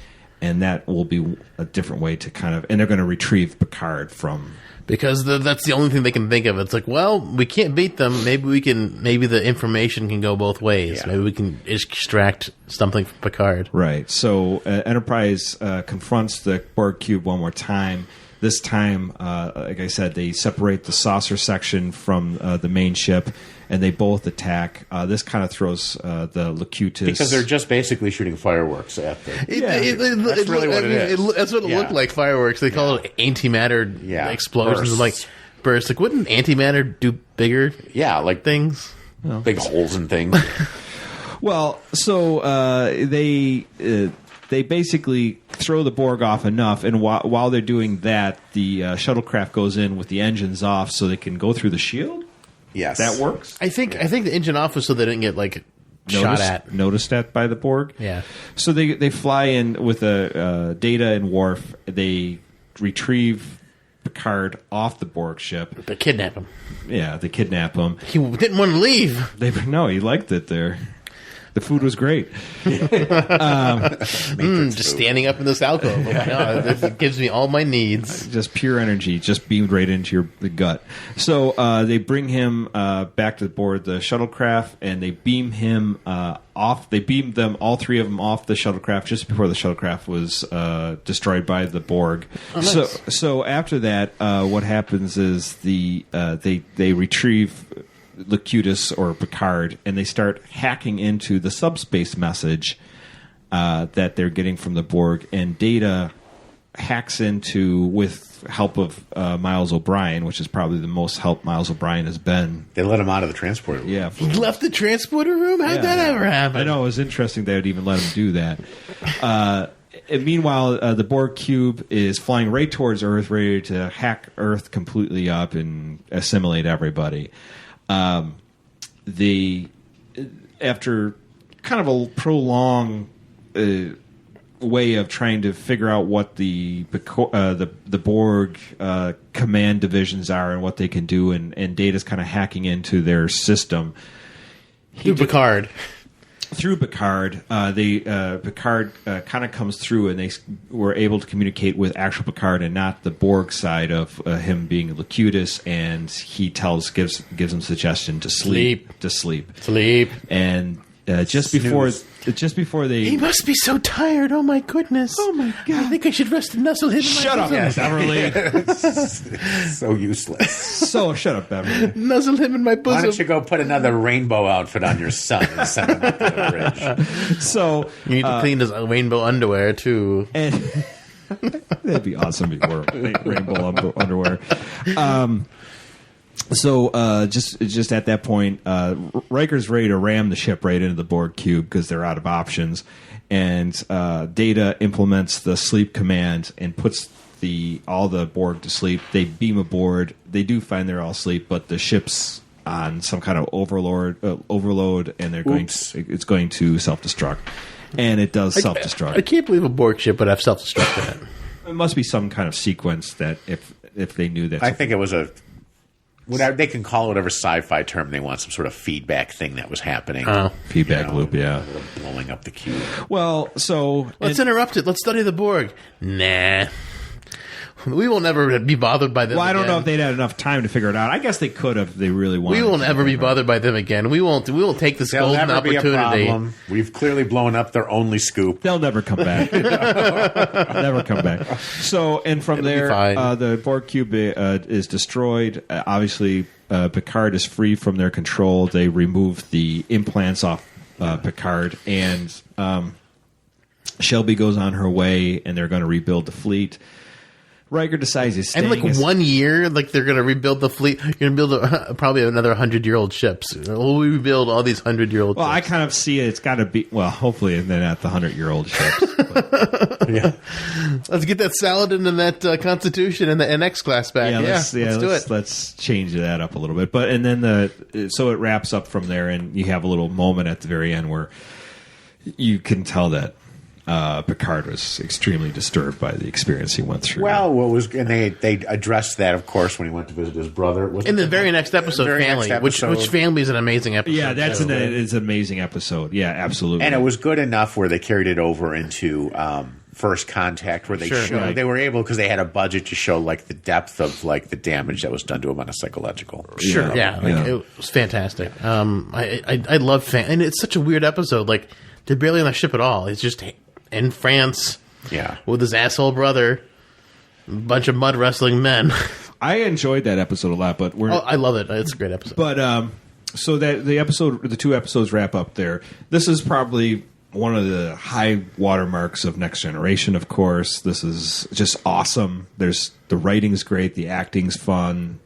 and that will be a different way to kind of. And they're going to retrieve Picard from. Because that's the only thing they can think of. It's like, well, we can't beat them. Maybe the information can go both ways. Yeah. Maybe we can extract something from Picard. Right. So Enterprise confronts the Borg cube one more time. This time, like I said, they separate the saucer section from the main ship, and they both attack. This kind of throws the Locutus. Because they're just basically shooting fireworks at them. That's really what it is. That's what it looked like, fireworks. They call it antimatter explosions. Bursts. Like bursts. Like, wouldn't antimatter do bigger Like things? big holes and things. Well, so they basically throw the Borg off enough, and while they're doing that, the shuttlecraft goes in with the engines off so they can go through the shield. Yes. That works. I think the engine off was so they didn't get shot at. Noticed at by the Borg. Yeah. So they fly in with a Data and Worf. They retrieve Picard off the Borg ship. They kidnap him. Yeah, they kidnap him. He didn't want to leave. No, he liked it there. The food was great. Just standing up in this alcove. Oh my God, this gives me all my needs. Just pure energy, just beamed right into the gut. So they bring him back to board the shuttlecraft, and they beam him off. They beamed them, all three of them, off the shuttlecraft just before the shuttlecraft was destroyed by the Borg. Oh, nice. So after that, what happens is they retrieve Locutus or Picard, and they start hacking into the subspace message that they're getting from the Borg, and Data hacks into, with help of Miles O'Brien, which is probably the most help Miles O'Brien has been. They let him out of the transporter room. Yeah. He left the transporter room? How'd that ever happen? I know, it was interesting they would even let him do that. And meanwhile, the Borg cube is flying right towards Earth, ready to hack Earth completely up and assimilate everybody. After kind of a prolonged way of trying to figure out what the Borg command divisions are and what they can do, and Data's kind of hacking into their system Through Picard. Through Picard, Picard kind of comes through, and they were able to communicate with actual Picard and not the Borg side of him being Locutus. And he gives him suggestion to sleep. And just before they, he must be so tired. Oh my goodness! Oh my God! I think I should rest and nuzzle him. Shut up, Beverly. So useless. So shut up, Beverly. Nuzzle him in my bosom. Why don't you go put another rainbow outfit on your son and send him up to the bridge? So you need to clean his rainbow underwear too. And that'd be awesome if he wore rainbow underwear. So just at that point, Riker's ready to ram the ship right into the Borg cube because they're out of options, and Data implements the sleep command and puts all the Borg to sleep. They beam aboard. They do find they're all asleep, but the ship's on some kind of overload, and it's going to self-destruct, and it does self-destruct. I can't believe a Borg ship would have self-destruct in it. It must be some kind of sequence that if they knew that. I think it was they can call it whatever sci-fi term they want, some sort of feedback thing that was happening. Feedback loop, yeah. Blowing up the cube. Well, so... Let's interrupt it. Let's study the Borg. Nah. We will never be bothered by them. Well, I don't again. know if they'd had enough time to figure it out. I guess they could have if they really wanted. We will never be bothered by them again. We won't. We will take this They'll golden never be a opportunity. problem. We've clearly blown up their only scoop. They'll never come back. Never come back. So, and from there, the Borg cube is destroyed. Obviously, Picard is free from their control. They remove the implants off Picard, and Shelby goes on her way, and they're going to rebuild the fleet. Riker decides he's staying. And 1 year, they're going to rebuild the fleet. You're going to build probably another 100-year-old ships. We'll rebuild all these 100-year-old Well, ships. I kind of see it. It's got to be, well, hopefully they're not the 100-year-old ships. Yeah. Let's get that salad into that Constitution and the NX class back. Let's do it. Let's change that up a little bit. But and then so it wraps up from there, and you have a little moment at the very end where you can tell that Picard was extremely disturbed by the experience he went through. Well, and they addressed that, of course, when he went to visit his brother. In the very next episode, Family, which Family is an amazing episode. Yeah, it's an amazing episode. Yeah, absolutely. And it was good enough where they carried it over into First Contact, where they showed they were able, because they had a budget to show like the depth of like the damage that was done to him on a psychological. It was fantastic. I love and it's such a weird episode. Like they're barely on the ship at all. It's just in France, with his asshole brother, a bunch of mud wrestling men. I enjoyed that episode a lot, but I love it. It's a great episode. But so that the 2 episodes wrap up there. This is probably one of the high watermarks of Next Generation. Of course, this is just awesome. The writing's great, the acting's fun.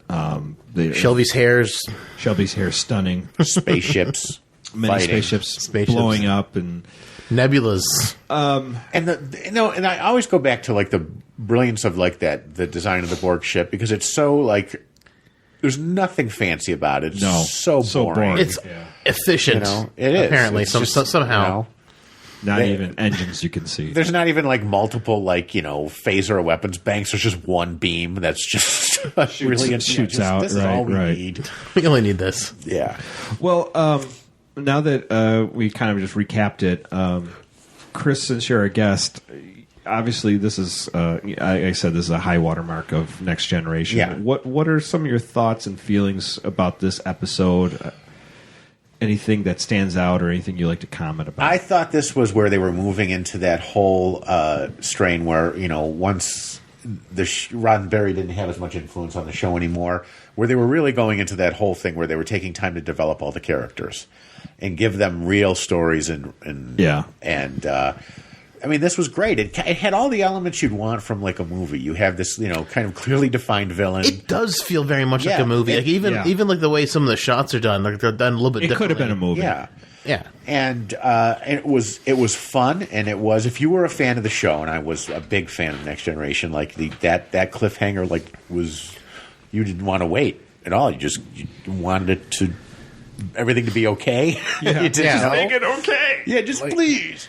Shelby's hair's stunning. Spaceships, many spaceships blowing up and. Nebulas, and I always go back to like the brilliance of like the design of the Borg ship, because it's so like there's nothing fancy about it. It's so boring. It's efficient. It is apparently somehow. Not even engines you can see. There's not even like multiple like phaser or weapons banks. There's just one beam that's just shoots out. This is all we need. We only need this. Yeah. Well. Now that we kind of just recapped it, Chris, since you're a guest, obviously this is, I said this is a high watermark of Next Generation. Yeah. What are some of your thoughts and feelings about this episode? Anything that stands out or anything you like to comment about? I thought this was where they were moving into that whole strain where, once Roddenberry didn't have as much influence on the show anymore, where they were really going into that whole thing where they were taking time to develop all the characters and give them real stories and I mean, this was great. It had all the elements you'd want from like a movie. You have this, kind of clearly defined villain. It does feel very much like a movie. Even like the way some of the shots are done, like they're done a little bit differently. It could have been a movie. Yeah. And it was fun, and it was, if you were a fan of the show, and I was a big fan of Next Generation, like that cliffhanger like was, you didn't want to wait at all. You wanted it to everything to be okay. Yeah. You just make it okay. Yeah, just please.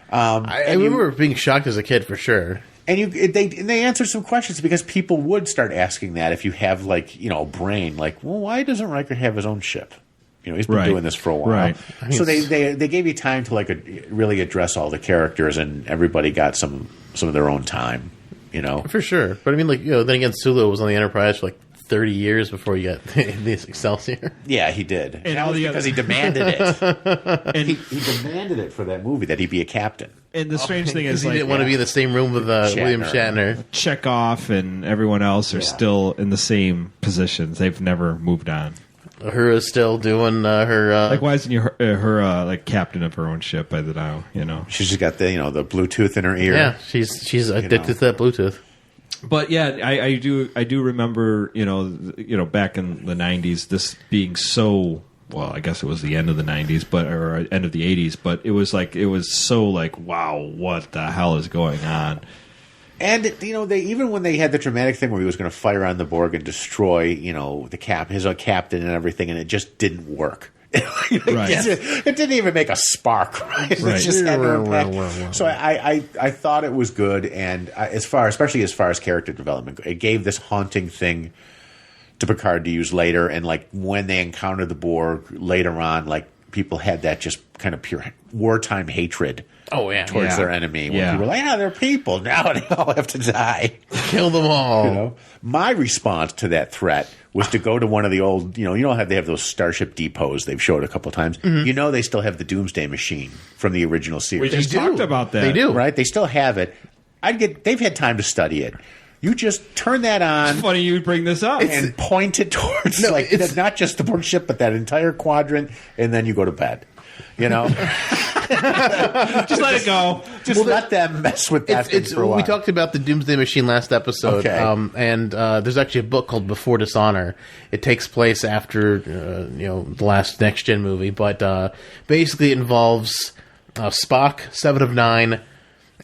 I remember being shocked as a kid for sure. And they answered some questions, because people would start asking that if you have like a brain, like, well, why doesn't Riker have his own ship? He's been doing this for a while. Right. So they gave you time to like really address all the characters, and everybody got some of their own time. For sure. But I mean, like then again, Sulu was on the Enterprise for like 30 years before you got this Excelsior. Yeah, he did. And all the because he demanded it. And he demanded it for that movie, that he be a captain. And the strange thing is, he didn't want to be in the same room with William Shatner. Chekhov and everyone else are still in the same positions. They've never moved on. Uhura's still doing her. Like, why isn't her like captain of her own ship by the now? She's just got the the Bluetooth in her ear. Yeah, she's addicted to that Bluetooth. But yeah, I do remember back in the 90s this being so, well, I guess it was the end of the 90s, or end of the 80s, but it was so like, wow, what the hell is going on? And they, even when they had the dramatic thing where he was going to fire on the Borg and destroy his own captain and everything, and it just didn't work. It didn't even make a spark. Right? It just had no impact. So I thought it was good, and especially as far as character development, it gave this haunting thing to Picard to use later, and like when they encountered the Borg later on, like people had that just kind of pure wartime hatred. Towards their enemy. When people were like, they're people. Now they all have to die. Kill them all. My response to that threat was to go to one of the old, you know how they have those Starship depots they've showed a couple of times. Mm-hmm. They still have the Doomsday Machine from the original series. We just talked about that. They do. Right? They still have it. They've had time to study it. You just turn that on. It's funny you would bring this up. And point it towards not just the Borg ship, but that entire quadrant, and then you go to bed. Just let it go. Let them mess with that thing for a while. We talked about the Doomsday Machine last episode, and there's actually a book called Before Dishonor. It takes place after the last Next Gen movie, but basically it involves Spock, 7 of 9,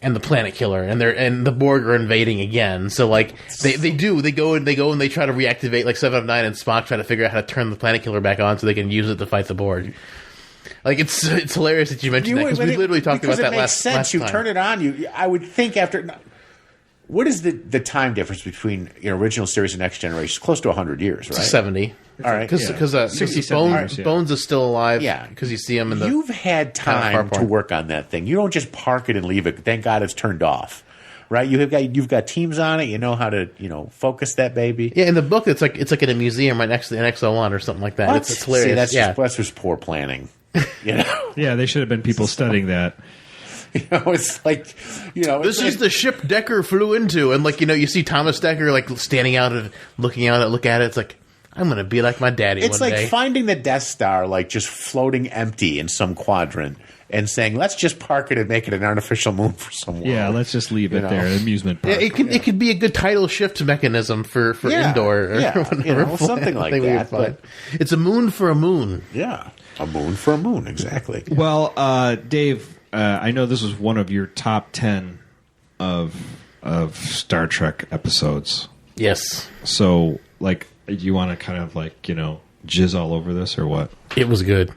and the Planet Killer, and the Borg are invading again. So like they go and they try to reactivate like 7 of 9, and Spock try to figure out how to turn the Planet Killer back on so they can use it to fight the Borg. Like it's hilarious that you mentioned that because we literally talked about that last time. You turn it on, I would think after. What is the time difference between original series and Next Generation? It's close to 100 years, right? 70. All right, because 67 years, Bones is still alive. Yeah, because you see him in the. You've had time to work on that thing. You don't just park it and leave it. Thank God it's turned off. Right, you've got teams on it. You know how to focus that baby. Yeah, in the book, it's like in a museum right next to the NX-01 or something like that. It's hilarious. See, that's just poor planning. Yeah, they should have been people studying that. It's like this is the ship Decker flew into, and you see Thomas Decker standing out and looking out and look at it. It's like I'm going to be like my daddy. It's one like day. Finding the Death Star just floating empty in some quadrant. And saying, let's just park it and make it an artificial moon for someone. Yeah, let's just leave it there, an amusement park. Yeah, it could be a good tidal shift mechanism for indoor or whatever. Something like that. But it's a moon for a moon. Yeah, a moon for a moon, exactly. Well, Dave, I know this was one of your top 10 of Star Trek episodes. Yes. So, do you want to kind of jizz all over this or what? It was good.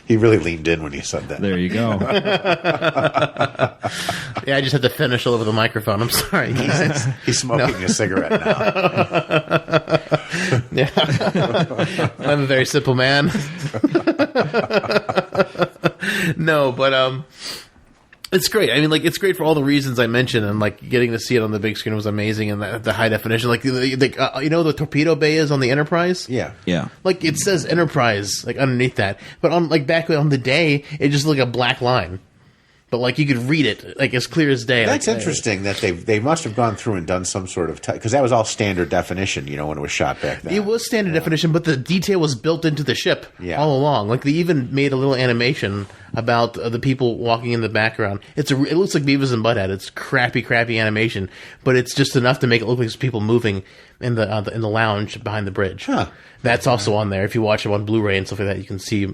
He really leaned in when he said that. There you go. Yeah, I just had to finish all over the microphone. I'm sorry, guys. He's smoking a cigarette now. Yeah. I'm a very simple man. No, but it's great. I mean, it's great for all the reasons I mentioned, and getting to see it on the big screen was amazing, and the high definition. The torpedo bay is on the Enterprise. Yeah. It says Enterprise underneath that, but on back on the day, it just looked like a black line. But you could read it as clear as day. That's interesting that they must have gone through and done some sort of because that was all standard definition, when it was shot back then. It was standard definition, but the detail was built into the ship all along. They even made a little animation about the people walking in the background. It looks like Beavis and Butthead. It's crappy animation, but it's just enough to make it look like there's people moving in the lounge behind the bridge. Huh. That's also on there. If you watch it on Blu-ray and stuff like that, you can see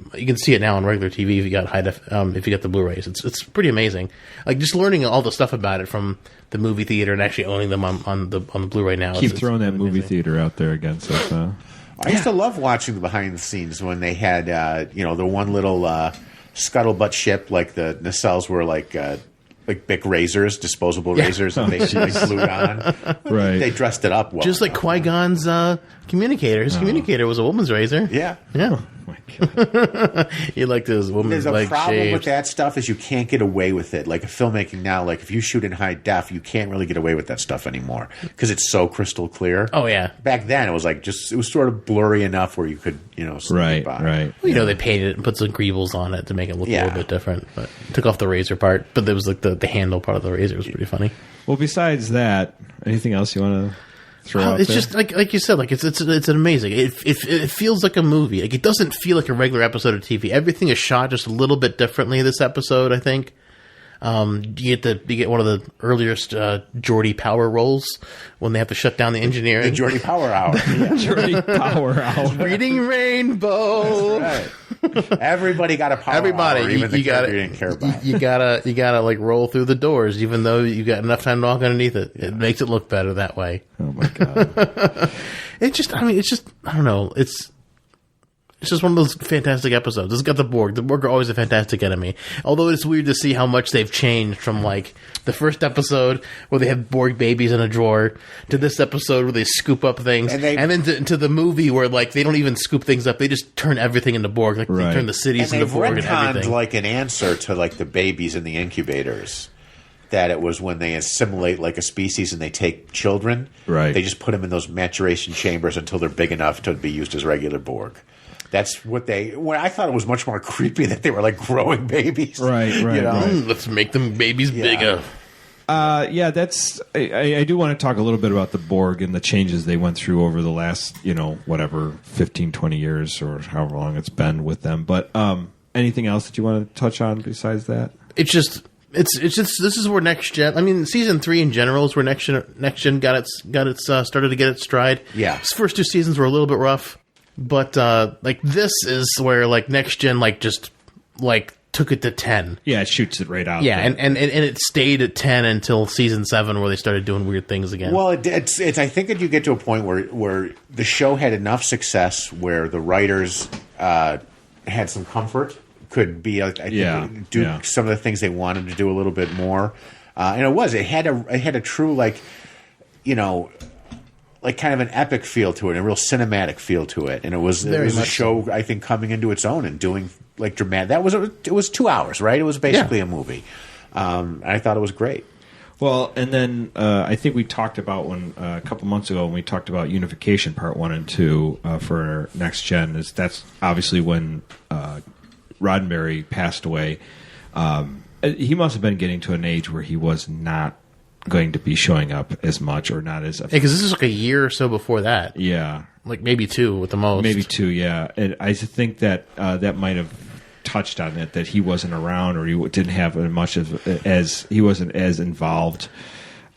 it now on regular TV if you got if you got the Blu-rays. It's pretty amazing. Just learning all the stuff about it from the movie theater and actually owning them on the Blu-ray now. Keep throwing that movie theater out there against us. I used to love watching the behind the scenes when they had the one little scuttlebutt ship, the nacelles were like Bic razors, disposable razors, and they glued on. Right. They dressed it up well. Just like Qui-Gon's communicator. His communicator was a woman's razor. Yeah. Yeah. Oh my God. He liked his woman's There's a problem shaved. with that stuff is you can't get away with it. Like filmmaking now, if you shoot in high def, you can't really get away with that stuff anymore because it's so crystal clear. Oh, yeah. Back then, it was it was sort of blurry enough where you could, Right. Well, they painted it and put some greebles on it to make it look a little bit different. But took off the razor part, but there was the handle part of the razor was pretty funny. Well, besides that, anything else you want to throw out it's there? just like you said, it's amazing. It feels like a movie. It doesn't feel like a regular episode of TV. Everything is shot just a little bit differently this episode, I think. You get one of the earliest Geordie Power roles when they have to shut down the engineering. The Geordie Power Hour. Geordie Power Hour. Reading Rainbow. That's right. Everybody got a power hour, even the character you didn't care about. You gotta roll through the doors, even though you got enough time to walk underneath it. Yeah. It makes it look better that way. Oh my God. I don't know. It's just one of those fantastic episodes. It's got the Borg. The Borg are always a fantastic enemy. Although it's weird to see how much they've changed from the first episode where they have Borg babies in a drawer to this episode where they scoop up things, and then to the movie where they don't even scoop things up. They just turn everything into Borg. They turn the cities into Borg and everything. An answer to the babies in the incubators. That it was when they assimilate a species and they take children. Right. They just put them in those maturation chambers until they're big enough to be used as regular Borg. That's what I thought it was much more creepy that they were growing babies. Right. Let's make them babies bigger. That's. I do want to talk a little bit about the Borg and the changes they went through over the last, 15, 20 years or however long it's been with them. But anything else that you want to touch on besides that? It's just this is where Next Gen. I mean, season 3 in general is where Next Gen got its started to get its stride. Yeah, its first 2 seasons were a little bit rough. But this is where Next Gen just took it to 10. Yeah, it shoots it right out. Yeah, and it stayed at 10 until season 7 where they started doing weird things again. Well, it's I think that you get to a point where the show had enough success where the writers had had some comfort. Could be, I think, do some of the things they wanted to do a little bit more. And it had a true, like, you know, like kind of an epic feel to it, a real cinematic feel to it. And it was a show, I think, coming into its own and doing like dramatic. It was 2 hours, right? It was basically a movie. I thought it was great. Well, and then I think we talked about a couple months ago when we talked about Unification Part 1 and 2 for Next Gen. That's obviously when Roddenberry passed away. He must have been getting to an age where he was not going to be showing up as much or not as... because this is like a year or so before that. Yeah. Like maybe 2 at the most. Maybe 2, yeah. And I think that that might have touched on it, that he wasn't around or he didn't have much of as... He wasn't as involved.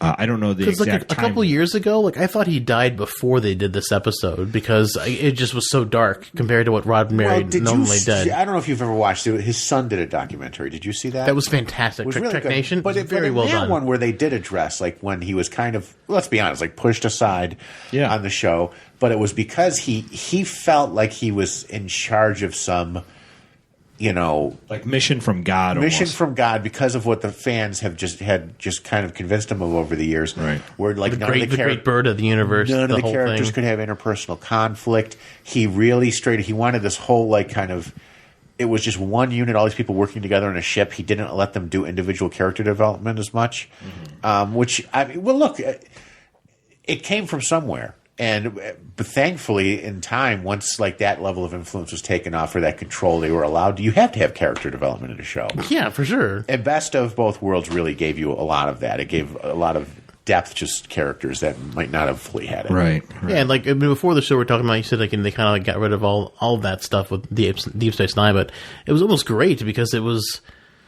I don't know the exact time. A couple years ago, like I thought he died before they did this episode because it just was so dark compared to what Roddenberry normally did. I don't know if you've ever watched it. His son did a documentary. Did you see that? That was fantastic. It was really Trick good. Nation, but very well done. One where they did address like when he was kind of, let's be honest, like pushed aside on the show, but it was because he felt like he was in charge of some, you know, like mission from God, because of what the fans have just kind of convinced him of over the years. Right. Where like the great bird of the universe. None of the whole characters thing. could have interpersonal conflict. He really he wanted this whole like kind of. It was just one unit, all these people working together on a ship. He didn't let them do individual character development as much, which look, it came from somewhere. But thankfully, in time, once like that level of influence was taken off or that control they were allowed, you have to have character development in a show. Yeah, for sure. And Best of Both Worlds really gave you a lot of that. It gave a lot of depth, just characters that might not have fully had it. Right. Yeah, and like before the show, we're talking about. You said like they kind of like got rid of all of that stuff with Deep Space Nine, but it was almost great because it was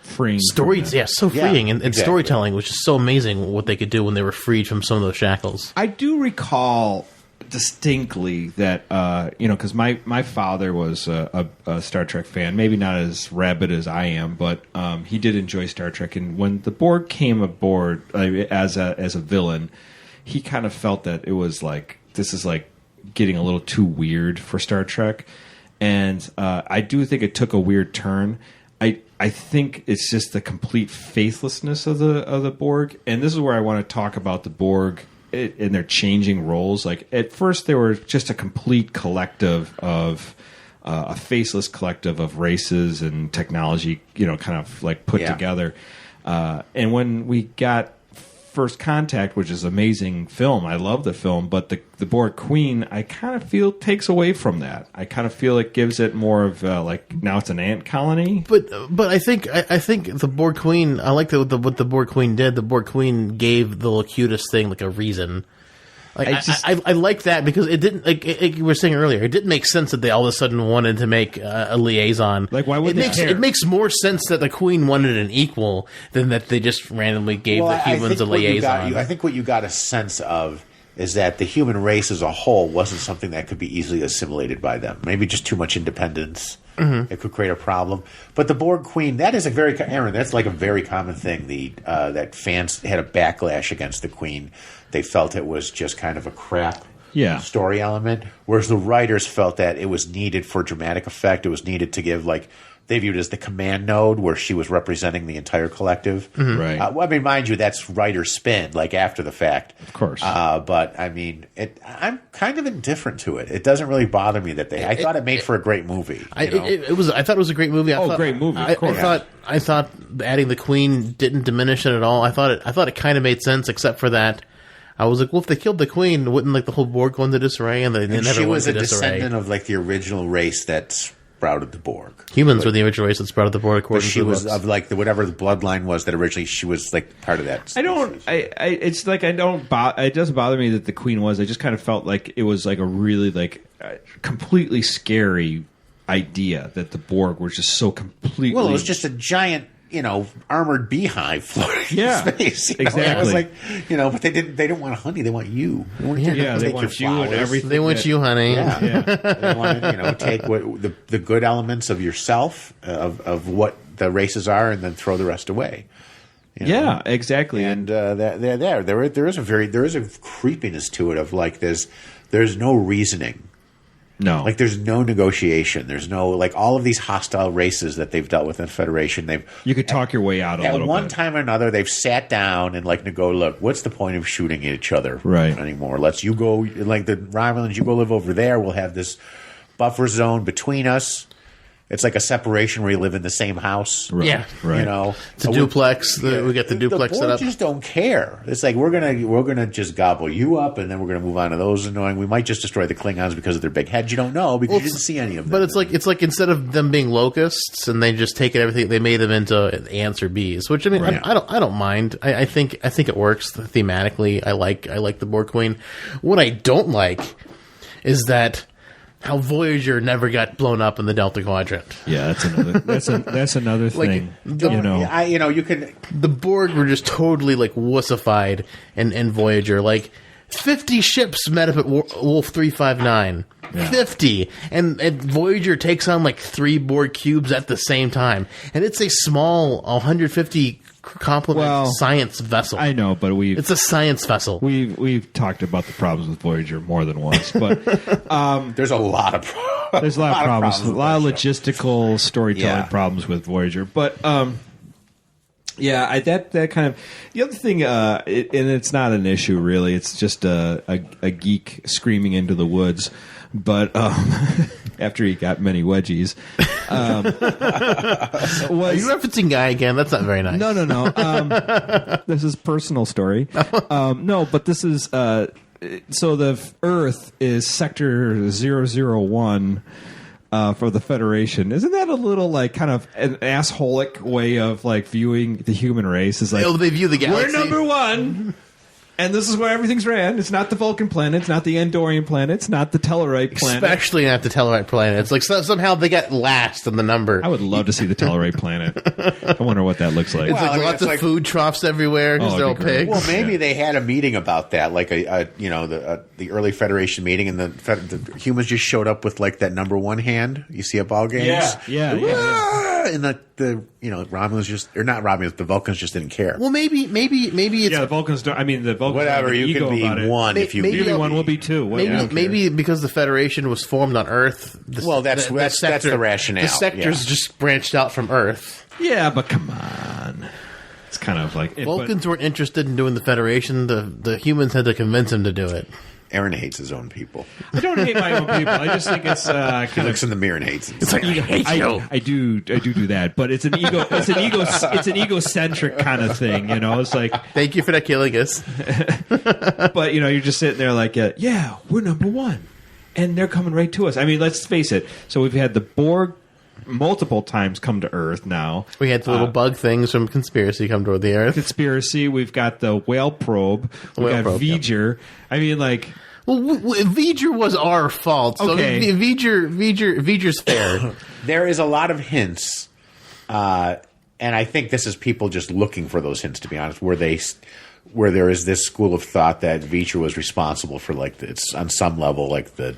freeing stories. Yeah, so freeing, and exactly. Storytelling was just so amazing what they could do when they were freed from some of those shackles. I do recall distinctly that because my father was a Star Trek fan, maybe not as rabid as I am, but he did enjoy Star Trek. And when the Borg came aboard as a villain, he kind of felt that it was like, this is like getting a little too weird for Star Trek. And I do think it took a weird turn. I think it's just the complete faithlessness of the Borg, and this is where I want to talk about the Borg in their changing roles. Like at first, they were just a complete collective of a faceless collective of races and technology, kind of like put together. And when we got First Contact, which is an amazing film, I love the film, but the Borg Queen, I kind of feel takes away from that. I kind of feel it gives it more of like now it's an ant colony. But I think the Borg Queen, I like what the Borg Queen did. The Borg Queen gave the Locutus thing like a reason. Like I like that because it didn't, like you were saying earlier, it didn't make sense that they all of a sudden wanted to make a liaison. Like why would it makes more sense that the Queen wanted an equal than that they just randomly gave the humans a liaison. I think what you got a sense of is that the human race as a whole wasn't something that could be easily assimilated by them. Maybe just too much independence. Mm-hmm. It could create a problem. But the Borg Queen, that is Aaron, that's like a very common thing. That fans had a backlash against the Queen. They felt it was just kind of a crap story element, whereas the writers felt that it was needed for dramatic effect. It was needed to give, like, they viewed it as the command node where she was representing the entire collective. Mm-hmm. Right. I mean, mind you, that's writer spin, like after the fact. Of course. But, I mean, I'm kind of indifferent to it. It doesn't really bother me that I thought it made for a great movie. I thought it was a great movie. Great movie, of course. I thought adding the Queen didn't diminish it at all. I thought it kind of made sense, except for that. I was like, well, if they killed the Queen, wouldn't like the whole Borg go into disarray? And they never she was went a into disarray. descendant of like the original race that sprouted the Borg. Humans were the original race that sprouted the Borg. According she to the was books. of like whatever the bloodline was that originally she was like part of that. It's like it doesn't bother me that the Queen was. I just kind of felt like it was like a really like completely scary idea that the Borg were just so completely. Well, it was just a giant, armored beehive floating in space. Exactly. It was like, but they didn't want honey. They want you. They want they want you and everything. They want you, honey. Yeah. They want to, take what the good elements of yourself, of what the races are, and then throw the rest away. Yeah, exactly. And there is a creepiness to it of like there's no reasoning No. Like, there's no negotiation. There's no, like, all of these hostile races that they've dealt with in the Federation. You could talk your way out a little bit. At one time or another, they've sat down and, like, look, what's the point of shooting each other anymore? You go, like, the Romulans, you go live over there. We'll have this buffer zone between us. It's like a separation where you live in the same house. Right. Yeah. Right. You know, It's a duplex. We get the duplex the set up. Borg just don't care. It's like we're gonna just gobble you up, and then we're gonna move on to those annoying. We might just destroy the Klingons because of their big heads. You don't know because you didn't see any of them. But it's like instead of them being locusts and they just taken everything, they made them into ants or bees. Which I mean, Right. I don't mind. I think it works thematically. I like the Borg Queen. What I don't like is that how Voyager never got blown up in the Delta Quadrant. Yeah, that's another thing. You can. The Borg were just totally like wussified in Voyager. Like 50 ships met up at Wolf 359. Yeah. 50, and Voyager takes on like 3 Borg cubes at the same time, and it's a small 150 complement science vessel. I know, but it's a science vessel. We've talked about the problems with Voyager more than once, but there's a lot of problems. There's a lot of problems, a lot of logistical storytelling problems with Voyager, but that kind of the other thing, and it's not an issue really. It's just a geek screaming into the woods. But after he got many wedgies, Are you referencing Guy again? That's not very nice. No. This is a personal story. No, but this is so the Earth is Sector 001 for the Federation. Isn't that a little like kind of an assholic way of like viewing the human race? Is like, they view the galaxy. We're number one. And this is where everything's ran. It's not the Vulcan planet. It's not the Andorian planet. It's not the Tellarite planet. Especially not the Tellarite planet. It's like somehow they got last in the number. I would love to see the Tellarite planet. I wonder what that looks like. It's like lots of food troughs everywhere because they're all pigs. Well, maybe they had a meeting about that, like the early Federation meeting, and the humans just showed up with like that number 1 hand you see at ball games. Yeah. And the Romulans just, or not Romulans, the Vulcans just didn't care. Well, maybe it's the Vulcans don't. I mean, the Vulcans. Whatever, you can be one if you. Maybe one will be 2. Maybe because the Federation was formed on Earth. That's the rationale. The sectors just branched out from Earth. Yeah, but come on. It's kind of like Vulcans weren't interested in doing the Federation. The humans had to convince them to do it. Aaron hates his own people. I don't hate my own people. I just think it's he looks in the mirror and hates. It's like I hate you. I do that, but it's an egocentric kind of thing. It's like thank you for not killing us. But you're just sitting there like, yeah, we're number 1, and they're coming right to us. I mean, let's face it. So we've had the Borg multiple times come to Earth now. We had the little bug things from Conspiracy come to the Earth. Conspiracy. We've got the whale probe. We've got V'ger. I mean, like. Well, V'ger was our fault. So okay. V'ger's fair. There is a lot of hints, and I think this is people just looking for those hints, to be honest, where there is this school of thought that V'ger was responsible for, like, it's on some level, like the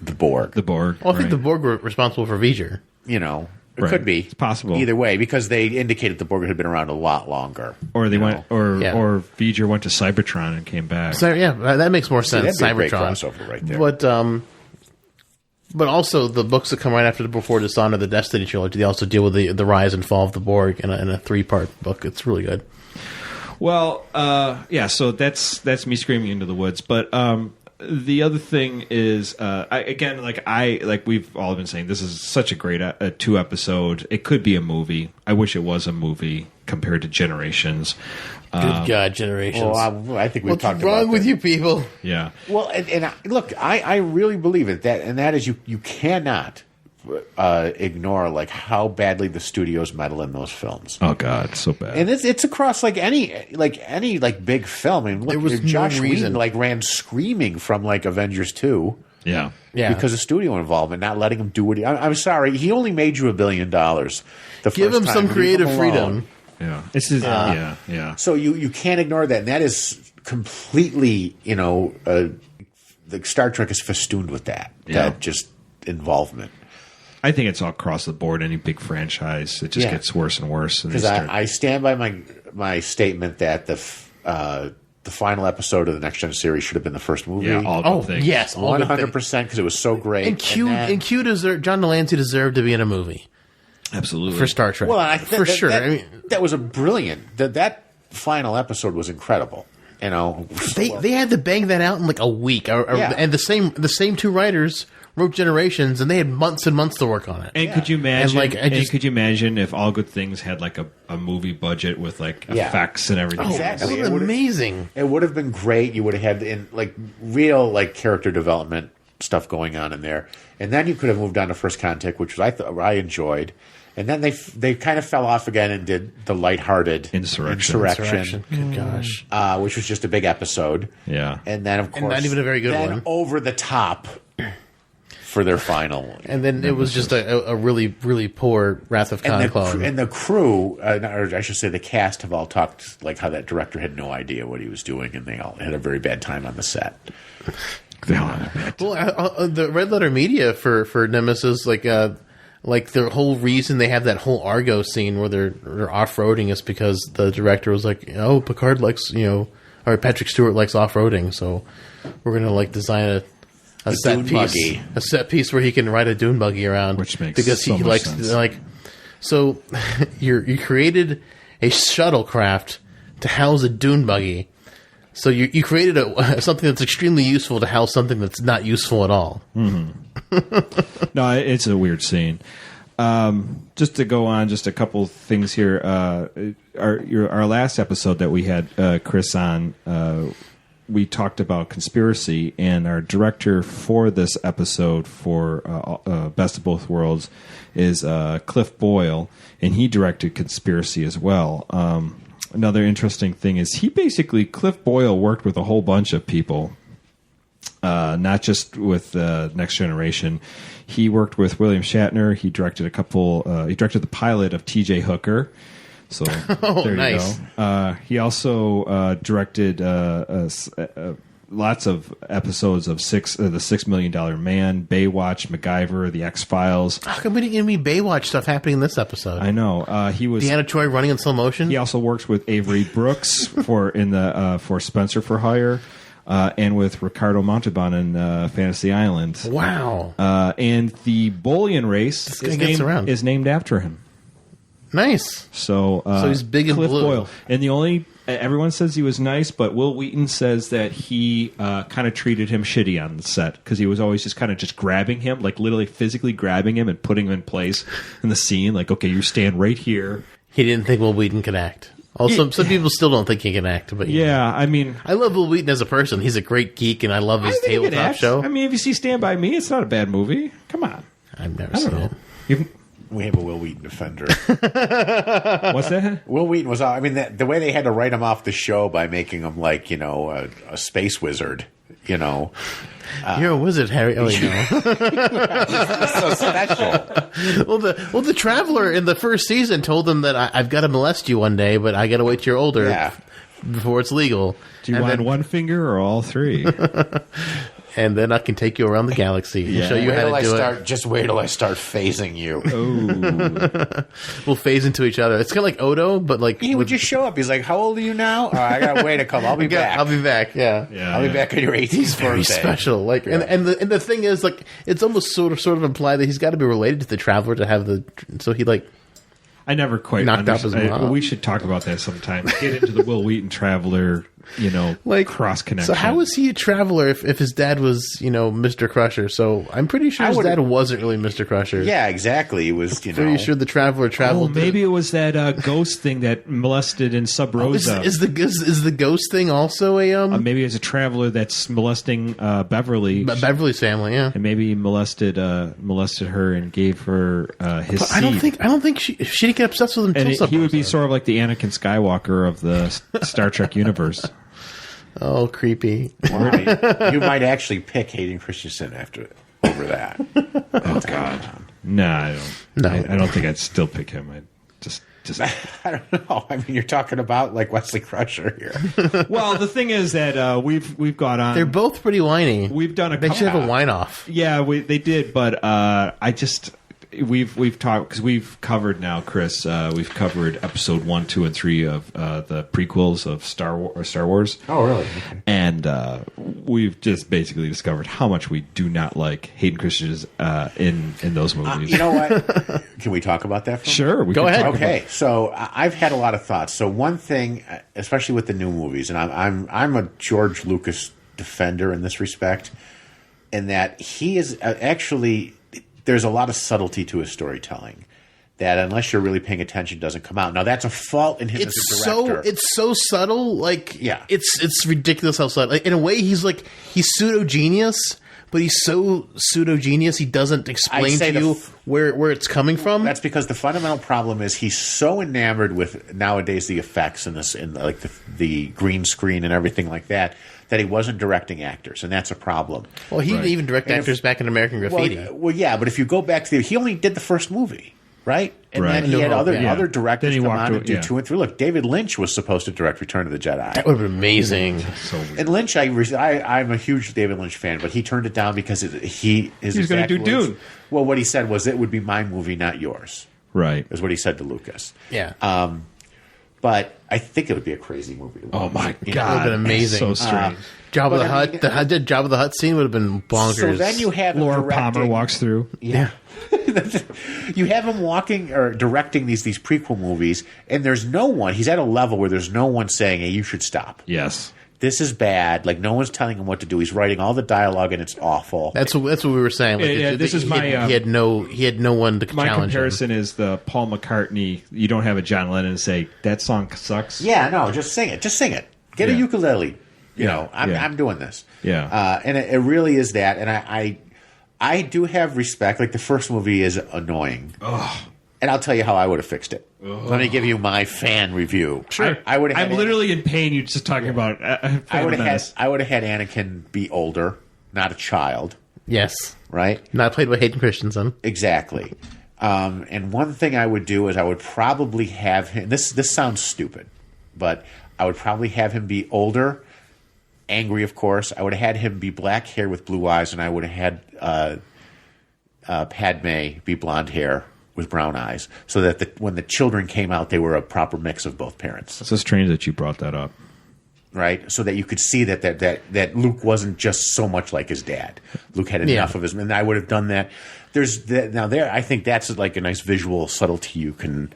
Borg. The Borg. Well, I think the Borg were responsible for V'ger. It could be. It's possible. Either way, because they indicated the Borg had been around a lot longer. Or they went, or V'ger went to Cybertron and came back. So, yeah, that makes more sense. That'd be a great Cybertron crossover right there. But also the books that come right after the Before Dishonor, the Destiny trilogy, they also deal with the rise and fall of the Borg in a 3-part book. It's really good. Well, so that's me screaming into the woods, but. The other thing is, we've all been saying, this is such a great 2-episode. It could be a movie. I wish it was a movie compared to Generations. Good God, Generations! Well, I think we've talked about what's wrong with you people? Yeah. Well, and look, I really believe it, and that is you cannot ignore like how badly the studios meddle in those films. Oh God, so bad. And it's across like any big film. I mean, look, there was Josh no reason. Whedon ran screaming from like Avengers 2. Yeah. Because of studio involvement, not letting him do what I'm sorry, he only made you $1 billion. Give him some creative freedom. Yeah. This is yeah. So you can't ignore that, and that is completely the Star Trek is festooned with that just involvement. I think it's all across the board. Any big franchise, it just gets worse and worse. Because I stand by my statement that the final episode of the Next Gen series should have been the first movie. Yeah, all good things. Yes, all good things. 100% because it was so great. And Q deserved, John Delancey deserved to be in a movie Absolutely. for Star Trek. Well, for sure. That, I mean, that was a brilliant. That final episode was incredible. You know, they had to bang that out in like a week, and the same two writers wrote Generations, and they had months and months to work on it. And could you imagine? And could you imagine if All Good Things had like a movie budget with like effects and everything? Exactly. That would have been amazing. It would have been great. You would have had real character development stuff going on in there, and then you could have moved on to First Contact, which I enjoyed. And then they kind of fell off again and did the lighthearted Insurrection. Good gosh. Which was just a big episode. Yeah. And then, of course... And not even a very good one. Over the top for their final one. And then it was just a really, really poor Wrath of Khan clone. And the crew, or I should say the cast, have all talked like how that director had no idea what he was doing, and they all had a very bad time on the set. Well, the Red Letter Media for Nemesis, like the whole reason they have that whole Argo scene where they're off-roading is because the director was like, oh, Picard likes, or Patrick Stewart likes off-roading, so we're going to design a set piece where he can ride a dune buggy around, which makes because he likes sense. So you created a shuttlecraft to house a dune buggy. So you created something that's extremely useful to house something that's not useful at all. Mm-hmm. No, it's a weird scene. Just to go on, just a couple things here. Our last episode that we had Chris on, we talked about conspiracy, and our director for this episode for Best of Both Worlds is Cliff Boyle, and he directed Conspiracy as well. Another interesting thing is Cliff Boyle worked with a whole bunch of people. Not just with Next Generation. He worked with William Shatner. He directed a couple. He directed the pilot of T.J. Hooker. So there nice. You go. He also directed lots of episodes of The $6 Million Man, Baywatch, MacGyver, The X-Files. How come we didn't get any Baywatch stuff happening in this episode? I know. He was Deanna Troi running in slow motion. He also works with Avery Brooks for Spencer for Hire. And with Ricardo Montalban in Fantasy Island. Wow. And the Bullion race is named after him. Nice. So he's big and Cliff blue. Boyle. And everyone says he was nice, but Will Wheaton says that he kind of treated him shitty on the set because he was always just kind of just grabbing him, like literally physically grabbing him and putting him in place in the scene. Like, okay, you stand right here. He didn't think Will Wheaton could act. Also, some people still don't think he can act, but I mean, I love Will Wheaton as a person. He's a great geek, and I love his tabletop show. I mean, if you see Stand By Me, it's not a bad movie. Come on, I've never seen it. We have a Will Wheaton defender. What's that? Will Wheaton was. I mean, the way they had to write him off the show by making him a space wizard. You're a wizard, Harry. Oh, so special. Well, the Traveler in the first season told him that I've got to molest you one day, but I got to wait till you're older before it's legal. Do you want one finger or all three? And then I can take you around the galaxy and show you how to do it. Just wait till I start phasing you. We'll phase into each other. It's kind of like Odo, but he would just show up. He's like, "How old are you now?" Oh, I gotta wait to come. I'll be back. I'll be back. Yeah. I'll be back on your 18th He's very birthday. special. And the thing is, it's almost sort of implied that he's got to be related to the Traveler to have I never quite knocked out his mom. We should talk about that sometime. Get into the Will Wheaton Traveler, cross connection. So how was he a Traveler if his dad was, Mr. Crusher? So I'm pretty sure his dad wasn't really Mr. Crusher. Yeah, exactly. He was, Pretty sure the Traveler traveled. Oh, maybe it was that ghost thing that molested in Sub Rosa. Is the ghost thing also a maybe it's a Traveler that's molesting Beverly. Beverly's family, yeah. And maybe he molested her and gave her his seed. I don't think she didn't get obsessed with him. And he would be sort of like the Anakin Skywalker of the Star Trek universe. Oh, creepy. You might actually pick Hayden Christensen over that. Oh, God. No, I don't. No. I don't think I'd still pick him. I'd just I don't know. I mean, you're talking about Wesley Crusher here. Well, the thing is that we've got on. They're both pretty whiny. We've done They should have a whine off. Yeah, they did, but we've talked because we've covered now, Chris. We've covered episode 1, 2, and 3 of the prequels of Star Wars. Oh, really? Okay. And we've just basically discovered how much we do not like Hayden Christensen in those movies. You know what? Can we talk about that? Sure, we Go can ahead. talk Okay, so I've had a lot of thoughts. So one thing, especially with the new movies, and I'm a George Lucas defender in this respect, in that he is actually, there's a lot of subtlety to his storytelling that unless you're really paying attention doesn't come out. Now that's a fault in him as a director. It's so subtle, like Yeah. it's ridiculous how subtle. Like, in a way, he's pseudo genius, but he's so pseudo genius he doesn't explain say to the you where it's coming from. That's because the fundamental problem is he's so enamored with nowadays the effects and this and like the green screen and everything like that he wasn't directing actors, and that's a problem. Well, he didn't even direct And actors back in American Graffiti. Well, yeah, but if you go back to he only did the first movie, right? And Right. then he had other Yeah. directors Then he come walked on and away, do yeah. 2 and 3. Look, David Lynch was supposed to direct Return of the Jedi. That would have been amazing. So weird. And Lynch, I'm a huge David Lynch fan, but he turned it down because he was gonna do Dune. Well, what he said was it would be my movie, not yours. Right. Is what he said to Lucas. Yeah, But I think it would be a crazy movie. Oh my You know? that would have God, been amazing. So strange. Job of but the I Hut, mean- the Job of the Hut scene would have been bonkers. So then you have him Laura directing, Palmer walks through. Yeah. You have him walking or directing these prequel movies, and there's no one. He's at a level where there's no one saying, "Hey, you should stop. Yes. This is bad." Like no one's telling him what to do. He's writing all the dialogue, and it's awful. That's what we were saying. Like, Yeah, this is he my, had no one to My challenge comparison is the Paul McCartney. You don't have a John Lennon say that song sucks. Yeah, no, just sing it. Just sing it. Get a Yeah. ukulele. You Yeah, know, yeah. I'm doing this. Yeah. And it really is that. And I do have respect. Like the first movie is annoying. And I'll tell you how I would have fixed it. Let me give you my fan review. Sure. I would have. I'm literally in pain. You just talking about. I would have had Anakin be older, not a child. him. Yes, Right. not played by Hayden Christensen. Exactly. And one thing I would do is I would probably have him. This sounds stupid, but I would probably have him be older, angry, of course. I would have had him be black hair with blue eyes, and I would have had Padme be blonde hair with brown eyes, so that when the children came out, they were a proper mix of both parents. It's so strange that you brought that up. Right, so that you could see that Luke wasn't just so much like his dad. Luke had enough of his, and I would have done that. I think that's like a nice visual subtlety you can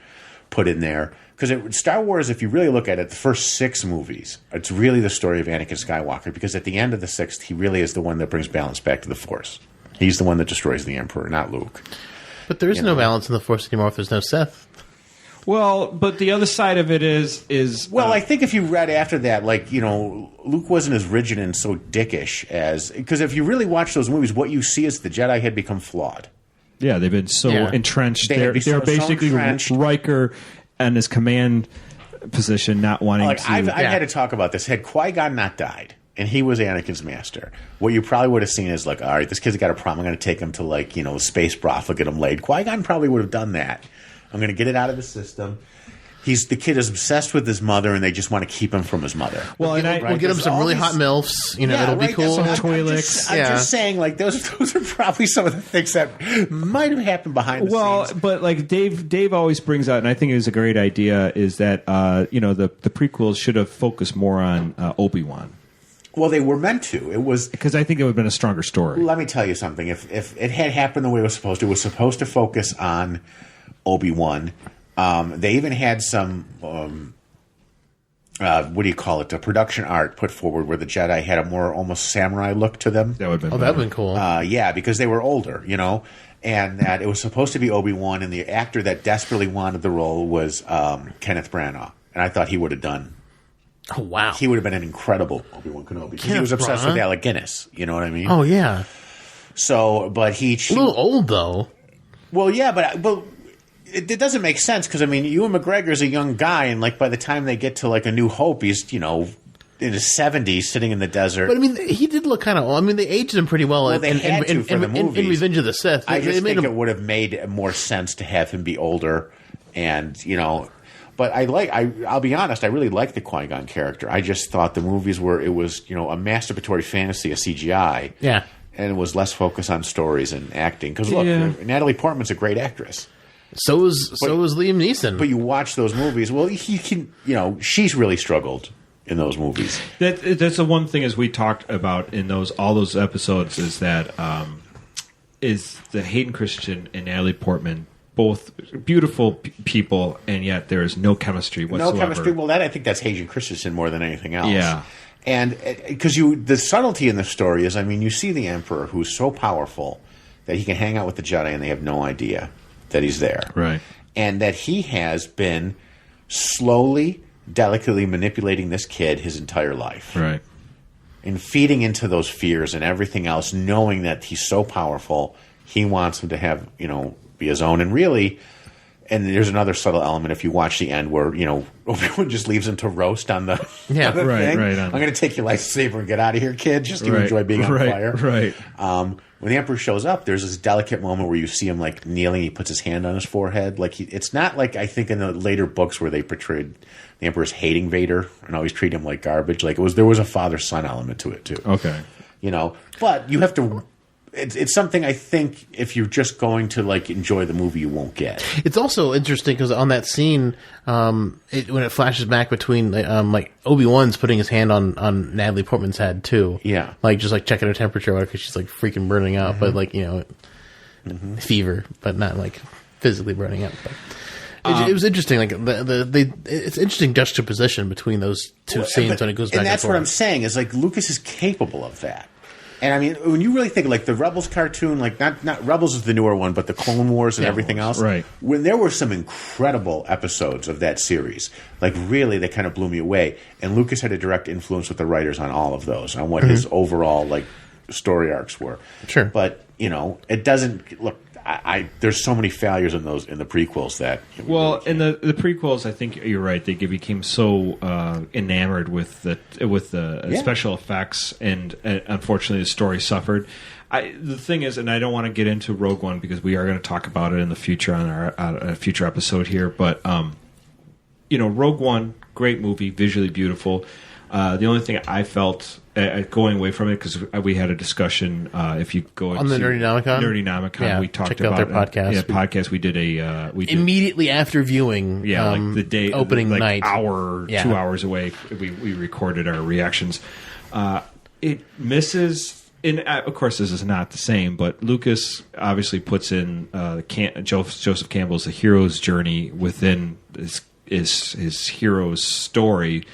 put in there, because Star Wars, if you really look at it, the first 6 movies, it's really the story of Anakin Skywalker, because at the end of the 6th, he really is the one that brings balance back to the Force. He's the one that destroys the Emperor, not Luke. But there is no balance in the Force anymore if there's no Sith. Well, but the other side of it is Well, I think if you read after that, like, you know, Luke wasn't as rigid and so dickish as... Because if you really watch those movies, what you see is the Jedi had become flawed. yeah, they've been so entrenched. They're basically entrenched. Riker and his command position not wanting Like, to. I've had to talk about this. Had Qui-Gon not died, and he was Anakin's master, what you probably would have seen is like, all right, this kid's got a problem. I'm going to take him to, like, you know, the space brothel, get him laid. Qui-Gon probably would have done that. I'm going to get it out of the system. The kid is obsessed with his mother, and they just want to keep him from his mother. well, and We'll get him some really hot MILFs. You know, it'll be cool. I'm Twi'leks. just saying, like, those are probably some of the things that might have happened behind the scenes. But like Dave always brings out, and I think it was a great idea, is that the prequels should have focused more on Obi-Wan, Well, they were meant to. It was. because I think it would have been a stronger story. Let me tell you something. If it had happened the way it was supposed to focus on Obi-Wan. They even had some, what do you call it, production art put forward where the Jedi had a more almost samurai look to them. That would have been. That would have been cool. Yeah, because they were older, you know, and that it was supposed to be Obi-Wan, and the actor that desperately wanted the role was Kenneth Branagh, and I thought he would have done. Oh, wow. He would have been an incredible Obi-Wan Kenobi, because he Kenneth was obsessed Branagh? with Alec Guinness. You know what I mean? Oh, yeah. So, but A little old, though. well, yeah, but it doesn't make sense, because I mean, Ewan McGregor's a young guy, and like by the time they get to like A New Hope, he's, you know, in his 70s, sitting in the desert. But I mean, he did look kind of old. I mean, they aged him pretty well. They had to for the movies. In Revenge of the Sith. I They just made think him- it would have made more sense to have him be older, and you know. But I'll be honest, I really like the Qui-Gon character. I just thought the movies it was, you know, a masturbatory fantasy of CGI. Yeah. and was less focused on stories and acting. Because look, Natalie Portman's a great actress. So is Liam Neeson. But you watch those movies. Well, he can. She's really struggled in those movies. That's the one thing as we talked about in all those episodes is that is the Hayden Christensen and Natalie Portman. Both beautiful people, and yet there is no chemistry whatsoever. No chemistry. Well, I think that's Hayden Christensen more than anything else. Yeah. And because the subtlety in the story is, you see the Emperor who's so powerful that he can hang out with the Jedi and they have no idea that he's there. Right. And that he has been slowly, delicately manipulating this kid his entire life. Right. And feeding into those fears and everything else, knowing that he's so powerful, he wants him to have, be his own. And really, and there's another subtle element if you watch the end where, Obi-Wan just leaves him to roast on the, thing. I'm going to take your lightsaber and get out of here, kid, just to enjoy being on fire. Right. When the Emperor shows up, there's this delicate moment where you see him kneeling. He puts his hand on his forehead. It's not like I think in the later books where they portrayed the Emperor's hating Vader and always treat him like garbage. There was a father-son element to it too. Okay. But you have to. It's something I think if you're just going to enjoy the movie, you won't get. It's also interesting because on that scene, when it flashes back between Obi-Wan's putting his hand on Natalie Portman's head too. Yeah, just checking her temperature because she's freaking burning up, but fever, but not physically burning up. But it was interesting. It's interesting juxtaposition between those two scenes when it goes back. And that's what I'm saying is Lucas is capable of that. And when you really think the Rebels cartoon, not Rebels is the newer one, but the Clone Wars and everything else, right? When there were some incredible episodes of that series, really they kind of blew me away. And Lucas had a direct influence with the writers on all of those, on what his overall story arcs were. Sure, but it doesn't look. There's so many failures in the prequels that. In the prequels, I think you're right. They became so enamored with the special effects, and unfortunately, the story suffered. The thing is, and I don't want to get into Rogue One because we are going to talk about it in the future on a future episode here. But Rogue One, great movie, visually beautiful. The only thing I felt going away from it, because we had a discussion, if you go on the Nerdynomicon, we talked about their podcast. Podcast. We did immediately after viewing, the day opening night, 2 hours away. We recorded our reactions. It misses, and of course this is not the same, but Lucas obviously puts in Joseph Campbell's The Hero's Journey within his hero's story.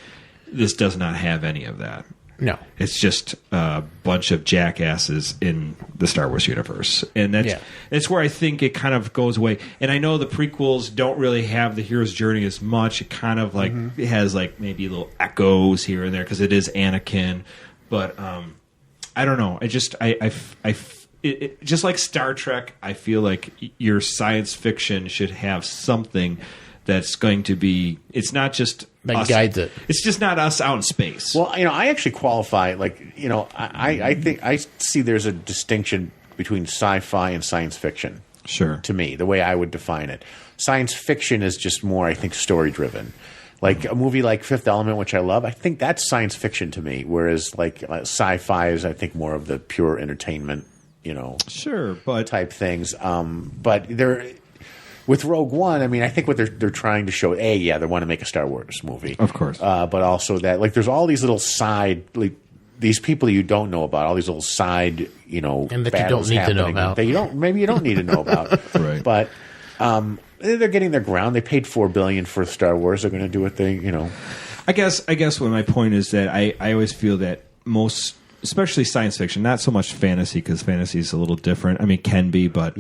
This does not have any of that. No. It's just a bunch of jackasses in the Star Wars universe. And that's where I think it kind of goes away. And I know the prequels don't really have the hero's journey as much. It kind of it has maybe little echoes here and there because it is Anakin. But I don't know. Just like Star Trek, I feel like your science fiction should have something that's going to be. It's not just that guides it. It's just not us out in space. Well, I actually qualify. I think I see there's a distinction between sci-fi and science fiction. Sure. To me, the way I would define it, science fiction is just more, I think, story driven. A movie like Fifth Element, which I love, I think that's science fiction to me. Whereas sci-fi is, I think, more of the pure entertainment, sure, but type things. But they're. With Rogue One, I think what they're trying to show, they want to make a Star Wars movie, of course, but also that there's all these little side, these people you don't know about, all these little side, and that you don't need to know about. That you don't need to know about, right? But they're getting their ground. They paid $4 billion for Star Wars. They're going to do what they, I guess what my point is that I always feel that most, especially science fiction, not so much fantasy because fantasy is a little different. It can be, but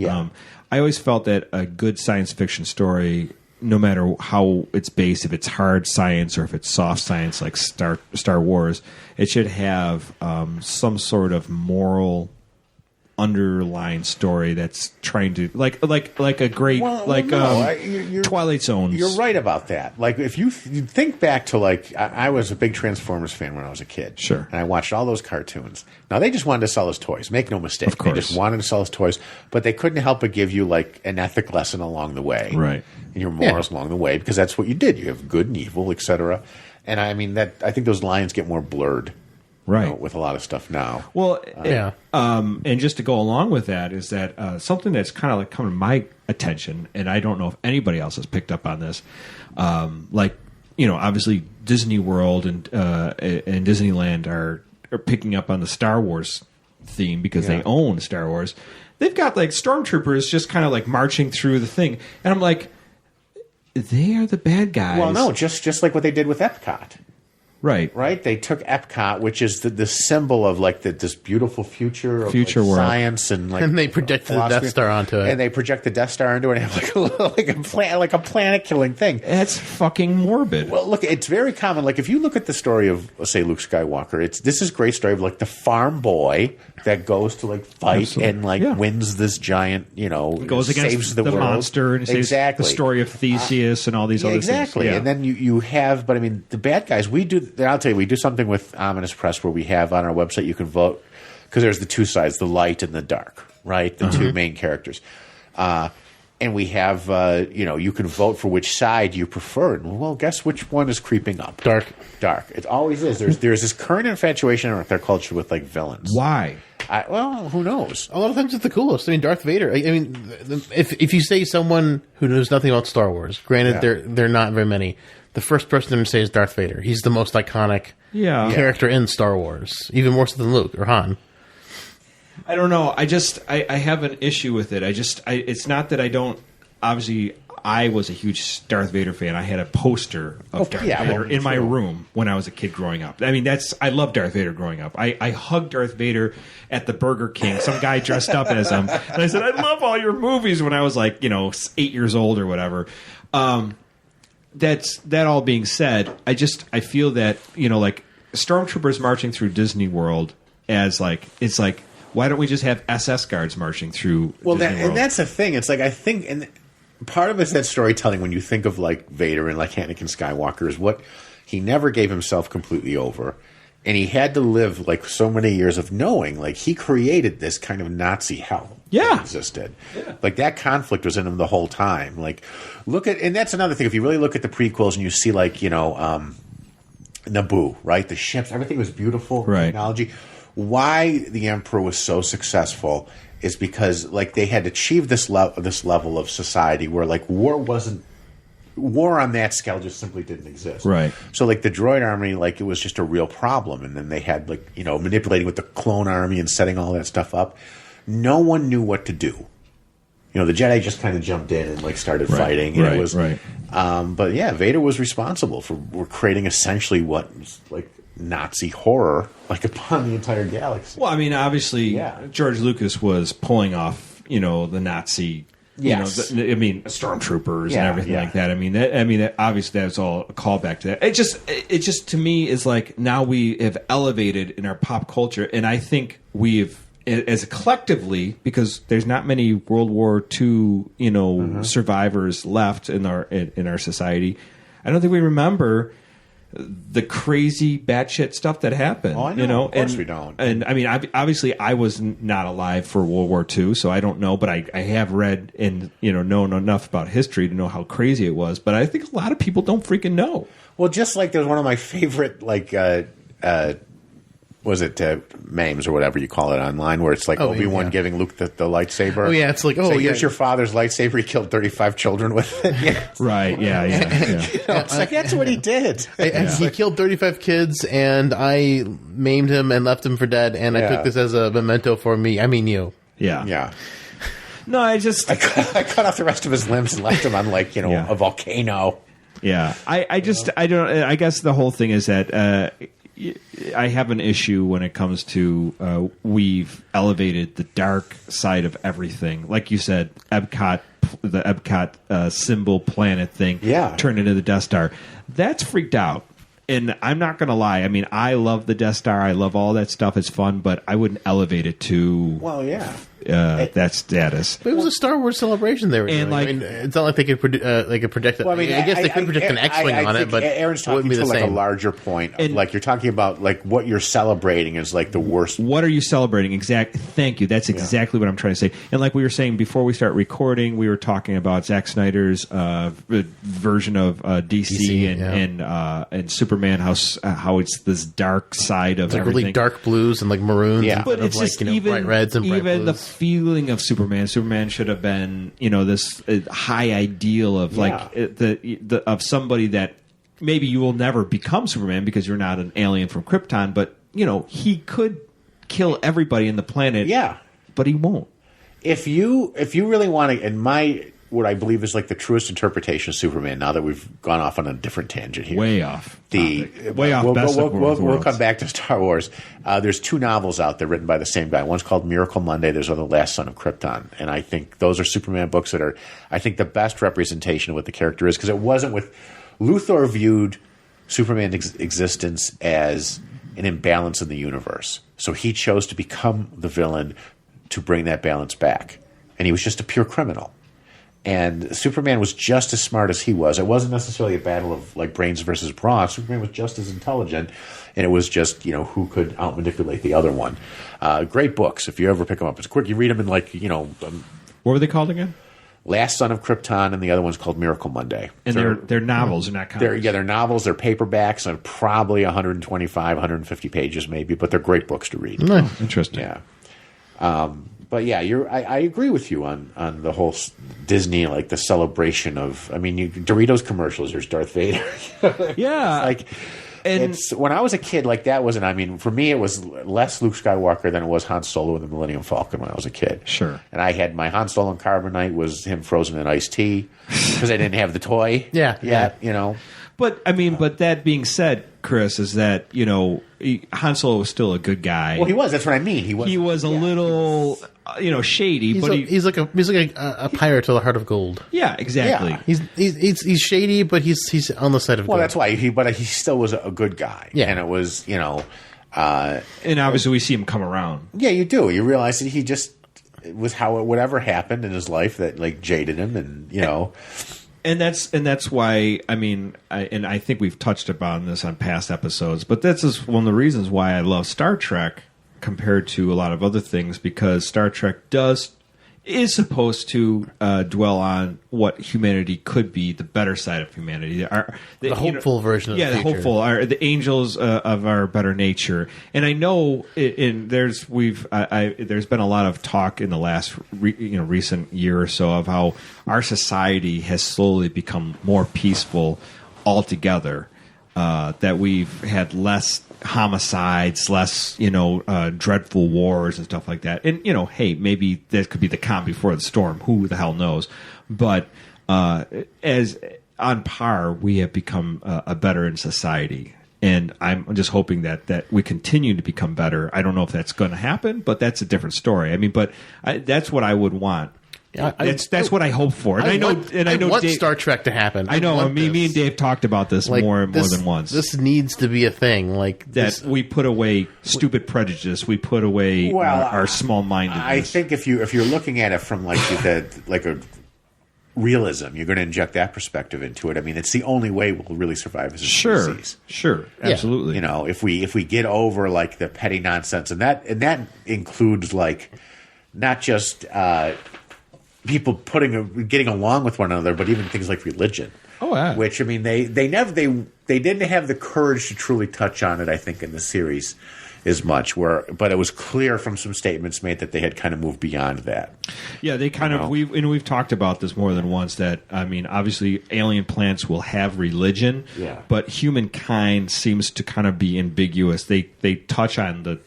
I always felt that a good science fiction story, no matter how it's based, if it's hard science or if it's soft science like Star Wars, it should have some sort of moral underlying story that's trying to like a great Twilight Zone. You're right about that. If you think back to I was a big Transformers fan when I was a kid. Sure. And I watched all those cartoons. Now they just wanted to sell us toys. Make no mistake. Of course. They just wanted to sell us toys, but they couldn't help but give you an ethic lesson along the way. Right. And your morals along the way because that's what you did. You have good and evil, etc. And I think those lines get more blurred. Right. with a lot of stuff now. Well, Yeah. And just to go along with that is that something that's kind of like come to my attention, and I don't know if anybody else has picked up on this. Obviously Disney World and Disneyland are picking up on the Star Wars theme because they own Star Wars. They've got like stormtroopers just kind of like marching through the thing, and I'm like, they are the bad guys. Well, no, just like what they did with Epcot. Right. They took Epcot, which is the symbol of like this beautiful future of Future world. science and like, And they projected the Death Star onto it. and they project the Death Star into it and have like a planet killing thing. That's fucking morbid. Well, look, it's very common. Like if you look at the story of, let's say, Luke Skywalker, this is a great story of like the farm boy that goes to like fight and like wins this giant, goes against saves the the world. monster and saves exactly the story of Theseus and all these other exactly. things. Yeah. And then you have, but I mean, the bad guys. I'll tell you, we do something with Ominous Press where we have on our website you can vote because there's the two sides, the light and the dark, right? The two main characters. And we have, you can vote for which side you prefer. And, well, guess which one is creeping up? Dark. It always is. There's this current infatuation in our culture with like villains. Why? Who knows? A lot of times it's the coolest. I mean, Darth Vader. I mean, if you say someone who knows nothing about Star Wars, granted they're not very many, the first person to say is Darth Vader. He's the most iconic character in Star Wars, even more so than Luke or Han. I don't know. I have an issue with it. It's not that I don't. Obviously, I was a huge Darth Vader fan. I had a poster of Darth Vader in my room when I was a kid growing up. I mean, I loved Darth Vader growing up. I hugged Darth Vader at the Burger King. Some guy dressed up as him, and I said, "I love all your movies." When I was like, 8 years old or whatever. That all being said, I feel that like stormtroopers marching through Disney World as like it's like, why don't we just have SS guards marching through? Disney World? And that's the thing. It's like I think, and part of it's that storytelling. When you think of like Vader and like Anakin Skywalker, is what he never gave himself completely over, and he had to live like so many years of knowing like he created this kind of Nazi hell. That existed. Yeah. Like that conflict was in him the whole time. Like and that's another thing. If you really look at the prequels and you see like Naboo, right? The ships, everything was beautiful. Right. Technology. Why the Emperor was so successful is because like they had achieved this level of society where like war on that scale just simply didn't exist. Right. So like the droid army, like it was just a real problem, and then they had like manipulating with the clone army and setting all that stuff up. No one knew what to do. The Jedi just kind of jumped in and like started fighting. And it was but yeah, Vader was responsible for creating essentially what was like Nazi horror like upon the entire galaxy. Well, I mean, obviously, George Lucas was pulling off, the Nazi, stormtroopers and everything like that. I mean, that obviously that's all a callback to that. It just to me is like now we have elevated in our pop culture, and I think we've as collectively, because there's not many World War II, survivors left in our society. I don't think we remember the crazy batshit stuff that happened. Oh, I know. Of course we don't. And I mean, obviously, I was not alive for World War II, so I don't know. But I have read and known enough about history to know how crazy it was. But I think a lot of people don't freaking know. Well, just like there's one of my favorite was it memes or whatever you call it online, where it's like Obi-Wan giving Luke the lightsaber. Oh yeah, it's like here's your father's lightsaber. He killed 35 children with it. Right? Yeah. It's like that's what he did. He killed 35 kids, and I maimed him and left him for dead. And I took this as a memento for me. I mean you. Yeah. No, I cut off the rest of his limbs and left him on a volcano. Yeah. I guess the whole thing is that. I have an issue when it comes to we've elevated the dark side of everything. Like you said, the Epcot symbol planet thing turned into the Death Star. That's freaked out. And I'm not going to lie. I mean, I love the Death Star. I love all that stuff. It's fun, but I wouldn't elevate it to that status. But it was a Star Wars celebration they were doing. And, like- I mean, it's not like they could project. Well, I mean, I guess they could project an X-wing on it, but Aaron's it wouldn't talking be to the like a same. larger point. And- Like you're talking about like what you're celebrating is like the worst. What are you celebrating? Thank you. That's exactly what I'm trying to say. And like we were saying before we start recording, we were talking about Zack Snyder's version of DC and Superman. How it's this dark side of It's like everything. really dark blues and like maroons. Yeah. instead But of it's like, just even bright reds and bright even the blues. feeling of Superman. Superman should have been this high ideal of of somebody that maybe you will never become Superman because you're not an alien from Krypton. But he could kill everybody in the planet. Yeah. But he won't. If you really want to, and what I believe is like the truest interpretation of Superman. Now that we've gone off on a different tangent here, Way off. Way off. We'll come back to Star Wars. There's 2 novels out there written by the same guy. One's called Miracle Monday. There's The Last Son of Krypton, and I think those are Superman books that are, I think, the best representation of what the character is, because it wasn't with Luthor viewed Superman's existence as an imbalance in the universe, so he chose to become the villain to bring that balance back, and he was just a pure criminal. And Superman was just as smart as he was. It wasn't necessarily a battle of like brains versus brawn. Superman was just as intelligent, and it was just who could out manipulate the other one. Great books if you ever pick them up. It's quick. You read them in like What were they called again? Last Son of Krypton, and the other one's called Miracle Monday. And they're novels, they're not comics. They're novels. They're paperbacks, and probably 125, 150 pages maybe, but they're great books to read. Oh, interesting. Yeah. But yeah, I agree with you on the whole Disney, like the celebration of. I mean, Doritos commercials. There's Darth Vader. Yeah, it's when I was a kid, like that wasn't. I mean, for me, it was less Luke Skywalker than it was Han Solo in the Millennium Falcon when I was a kid. Sure. And I had my Han Solo and Carbonite was him frozen in iced tea because I didn't have the toy. Yeah. But I mean, but that being said, Chris, is that Han Solo was still a good guy. Well, he was. That's what I mean. He was a little, shady, He's like a pirate to the heart of gold. Yeah, exactly. Yeah. He's shady, but he's on the side of Well, good. that's why. But he still was a good guy. Yeah. And it was, And obviously, we see him come around. Yeah, you do. You realize that he just it was whatever happened in his life that like jaded him, and And that's why I think we've touched upon this on past episodes, but that's just one of the reasons why I love Star Trek compared to a lot of other things, because Star Trek is supposed to dwell on what humanity could be, the better side of humanity, the hopeful version of the future. the hopeful, the angels of our better nature. And I know there's been a lot of talk in the last recent year or so of how our society has slowly become more peaceful altogether. That we've had less homicides, less dreadful wars and stuff like that. And hey, maybe that could be the calm before the storm. Who the hell knows? But as on par, we have become a better in society. And I'm just hoping that we continue to become better. I don't know if that's going to happen, but that's a different story. I mean, but that's what I would want. Yeah, that's what I hope for. And I know Dave, Star Trek to happen. I know. Me and Dave talked about this more than once. This needs to be a thing. We put away stupid prejudice. We put away our small-mindedness. I think if you're looking at it from like a realism, you're going to inject that perspective into it. I mean, it's the only way we'll really survive as a species. Sure, absolutely. If we get over like the petty nonsense, and that includes like not just people getting along with one another, but even things like religion. Oh, yeah. Which I mean, they didn't have the courage to truly touch on it. I think in the series as much, but it was clear from some statements made that they had kind of moved beyond that. Yeah, they kind of we've talked about this more than once. That I mean, obviously, alien planets will have religion, but humankind seems to kind of be ambiguous. They touch on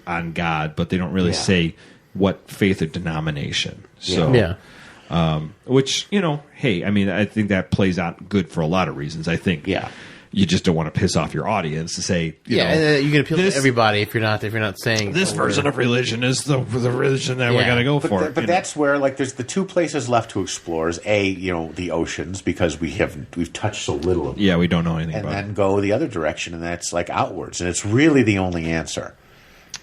on God, but they don't really say what faith or denomination. So, which hey, I mean, I think that plays out good for a lot of reasons. I think, you just don't want to piss off your audience to say, you can appeal to everybody if you're not saying this version of religion is the religion that we're going to go for. But that's where like there's the 2 places left to explore is the oceans, because we've touched so little of them. Yeah, we don't know anything about it. And then go the other direction, and that's like outwards, and it's really the only answer.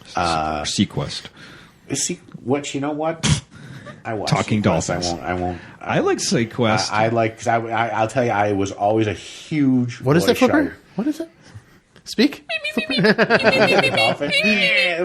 Sequest. See, you know what? I watch Talking Dolphins. I won't. I like SeaQuest. I like, because I'll tell you, I was always a huge. What is that, Flipper? Shire. What is it? Speak? Dolphin?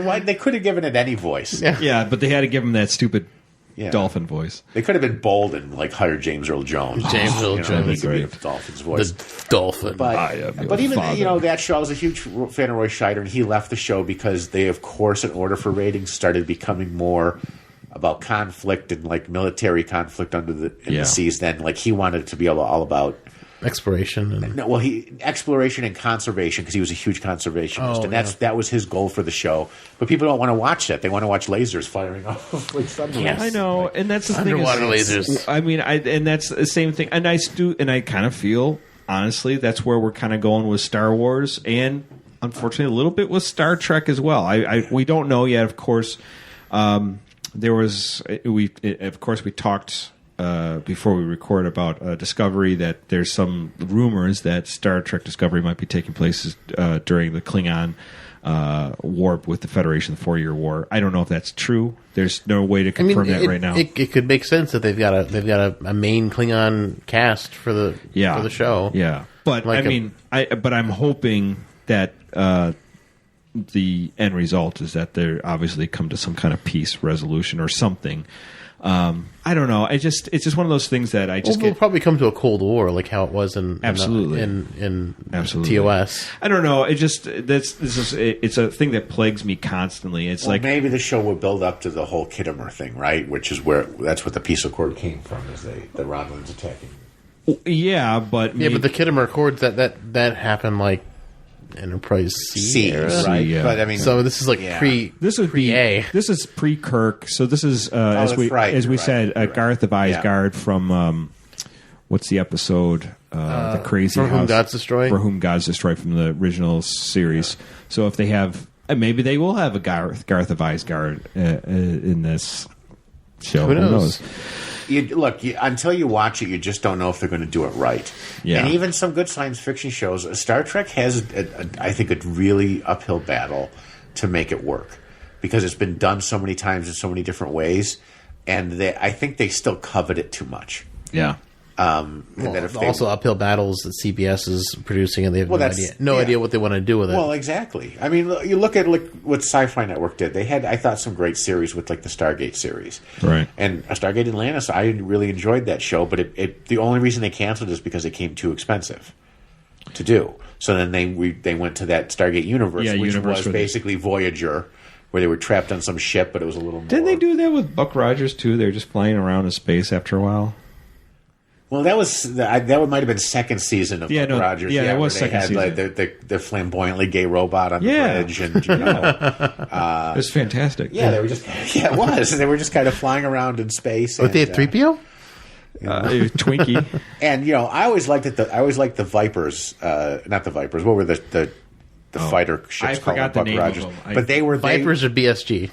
Why, they could have given it any voice. Yeah, but they had to give him that stupid Yeah. dolphin voice. They could have been bold and like hired James Earl Jones. James Earl Jones. He could be the Dolphin's voice. The dolphin. But even father. that show, I was a huge fan of Roy Scheider, and he left the show because they, of course, in order for ratings, started becoming more about conflict and like military conflict under the seas. Then, like, he wanted it to be all about exploration. And exploration and conservation, because he was a huge conservationist, and yeah. that was his goal for the show. But people don't want to watch that; they want to watch lasers firing off like submarines. Yeah, I know, and that's the underwater thing. lasers. I mean, and that's the same thing. And I kind of feel, honestly, that's where we're kind of going with Star Wars, and unfortunately, a little bit with Star Trek as well. We don't know yet, of course. We talked before we record about Discovery, that there's some rumors that Star Trek Discovery might be taking place during the Klingon war with the Federation, the 4-year war. I don't know if that's true. There's no way to confirm that right now. It could make sense that they've got a main Klingon cast for the show. Yeah, but Like I'm hoping that the end result is that they obviously come to some kind of peace resolution or something. I don't know. It's just one of those things that I just we'll probably come to a Cold War, like how it was in TOS. I don't know. It's a thing that plagues me constantly. It's like maybe the show will build up to the whole Kittimer thing, right? Which is that's what the Peace Accord came from, is the Romulans attacking. Yeah, but the Kittimer Accords that happened like Enterprise C era, right? Yeah. But I mean, so this is like This is pre-Kirk. So this is as we said, Garth of Isengard from what's the episode? The Crazy For House. Whom Gods Destroy. For Whom Gods Destroy from the original series. Yeah. So if they have, maybe they will have a Garth of Isengard in this show. Who knows? Until you watch it, you just don't know if they're going to do it right. Yeah. And even some good science fiction shows, Star Trek has, I think, a really uphill battle to make it work, because it's been done so many times in so many different ways, and I think they still covet it too much. Yeah. Also uphill battles that CBS is producing, and they have no idea what they want to do with it. Well, exactly. I mean, you look at what Sci-Fi Network did. They had, I thought, some great series with like the Stargate series, right? And Stargate Atlantis, I really enjoyed that show, but the only reason they canceled is because it came too expensive to do. So then they went to that Stargate Universe, which was basically Voyager, where they were trapped on some ship, but it was a little more. Didn't they do that with Buck Rogers too? They were just flying around in space after a while. Well, that might have been second season of Buck Rogers. Yeah, that was second season. Like the flamboyantly gay robot on the bridge, and it was fantastic. Yeah, they were just it was. They were just kind of flying around in space. But they had 3PO, Twinkie, and I always liked it. I always liked the Vipers, not the Vipers. What were the fighter ships called? I forgot the name Rogers. of them. But they were Vipers or BSG.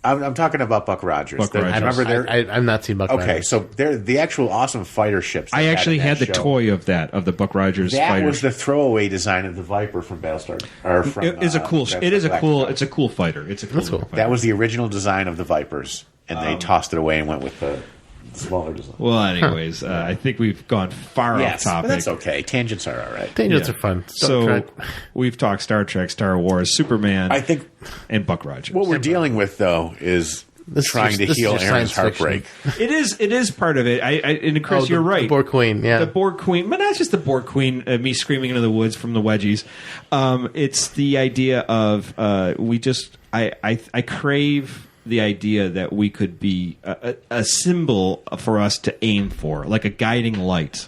I'm talking about Buck Rogers. Buck Rogers. I remember I've not seen Buck Rogers. Okay, so they're the actual awesome fighter ships. I actually had the show. toy of the Buck Rogers. That fighter. was the throwaway design of the Viper from Battlestar. Or from, it's a cool. It is a cool. It's a cool fighter. It's a cool. That's cool. Fighter. That was the original design of the Vipers, and they tossed it away and went with the smaller design. Well, anyways, I think we've gone far off topic. But that's okay. Tangents are all right. Tangents are fun. We've talked Star Trek, Star Wars, Superman. I think, and Buck Rogers. What we're dealing with, though, is trying to heal Aaron's heartbreak. It is part of it. And Chris, you're right. The Borg Queen, yeah. The Borg Queen, but not just the Borg Queen, me screaming into the woods from the wedgies. It's the idea of I crave the idea that we could be a symbol for us to aim for, like a guiding light.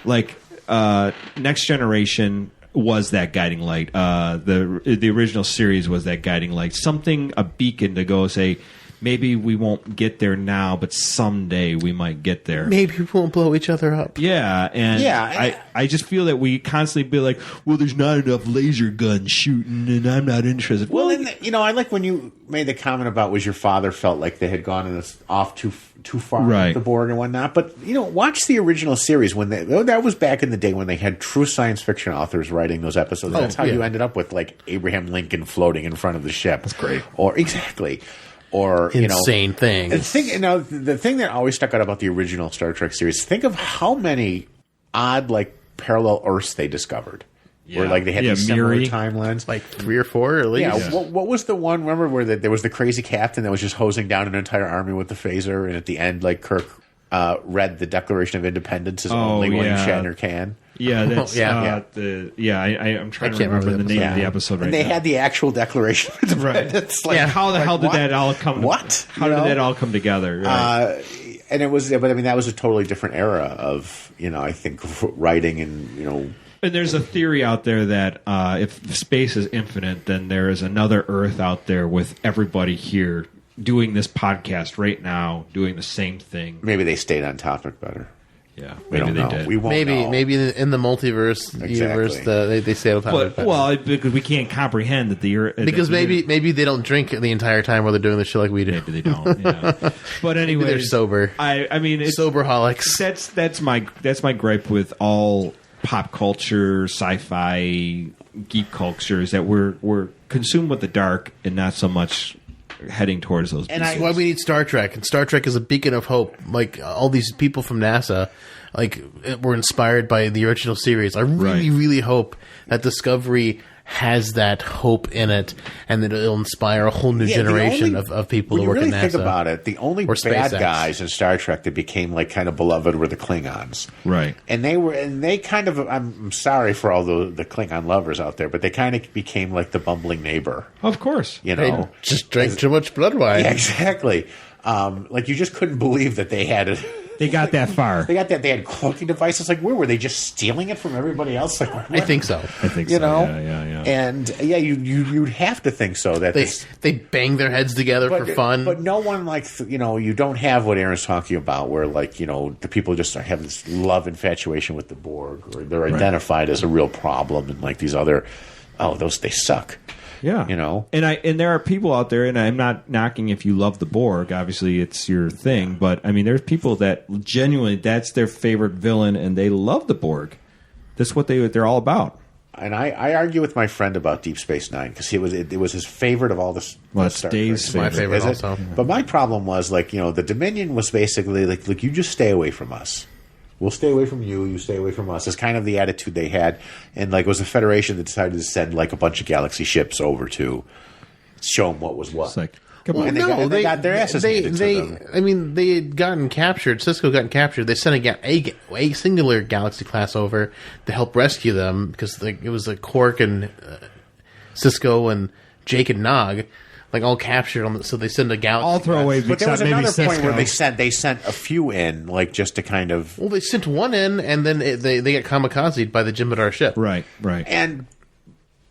Like Next Generation was that guiding light. The original series was that guiding light. Something, a beacon to go say, maybe we won't get there now, but someday we might get there. Maybe we won't blow each other up. Yeah, and I just feel that we constantly be like, well, there's not enough laser guns shooting, and I'm not interested. Well, I like when you made the comment about was your father felt like they had gone off too far with the Borg and whatnot. But watch the original series that was back in the day when they had true science fiction authors writing those episodes. That's how you ended up with like Abraham Lincoln floating in front of the ship. That's great. Or exactly. or insane things. The thing that always stuck out about the original Star Trek series, think of how many odd parallel Earths they discovered. Yeah. Where they had these similar timelines, 3 or 4 at least. Yeah. What was the one? Remember where there was the crazy captain that was just hosing down an entire army with the phaser, and at the end, Kirk read the Declaration of Independence as only one Shatner can. Yeah, that's I'm trying to remember the name of the episode. And they had the actual Declaration of Independence. Right. How the hell did that all come? What? How did that all come together? Right. And it was, but that was a totally different era of I think writing and And there's a theory out there that if space is infinite, then there is another Earth out there with everybody here doing this podcast right now, doing the same thing. Maybe they stayed on topic better. Yeah, maybe they did. We won't know. Maybe in the multiverse universe, they stayed on topic better. Well, because we can't comprehend that the Earth. Because maybe they don't drink the entire time while they're doing the show like we do. Maybe they don't. Yeah. But anyway, they're sober. I mean, soberholics. That's my gripe with all pop culture, sci-fi, geek culture is that we're consumed with the dark and not so much heading towards those. And that's why we need Star Trek. And Star Trek is a beacon of hope. All these people from NASA, were inspired by the original series. I really hope that Discovery has that hope in it, and that it'll inspire a whole new generation of people to work at NASA. When you really think about it, the only bad guys in Star Trek that became kind of beloved were the Klingons, right? And they kind of. I'm sorry for all the Klingon lovers out there, but they kind of became the bumbling neighbor. Of course, they just drank too much blood wine. Yeah, exactly. You just couldn't believe that they had it. They got that far. They had cloaking devices. Where were they just stealing it from everybody else? I think so. I think so. Yeah. And you'd have to think so. That they bang their heads together for fun. But no one you don't have what Aaron's talking about, where the people just have this love infatuation with the Borg, or they're identified as a real problem, and these other they suck. Yeah, and there are people out there, and I'm not knocking if you love the Borg. Obviously, it's your thing, but I mean, there's people that genuinely that's their favorite villain, and they love the Borg. That's what they're all about. And I argue with my friend about Deep Space Nine because it was his favorite of all the. Well, it's Dave's my favorite also. But my problem was the Dominion was basically look, you just stay away from us. We'll stay away from you. You stay away from us. It's kind of the attitude they had, and it was the Federation that decided to send a bunch of Galaxy ships over to show them what was what. It's come on, they got their asses handed to them. I mean, they had gotten captured. Cisco gotten captured. They sent a singular Galaxy class over to help rescue them because it was Quark and Cisco and Jake and Nog. All captured, so they send a Galaxy. All throwaways, but there was another point where they sent a few in, just to kind of. Well, they sent one in, and then they get kamikazed by the Jem'Hadar ship. Right.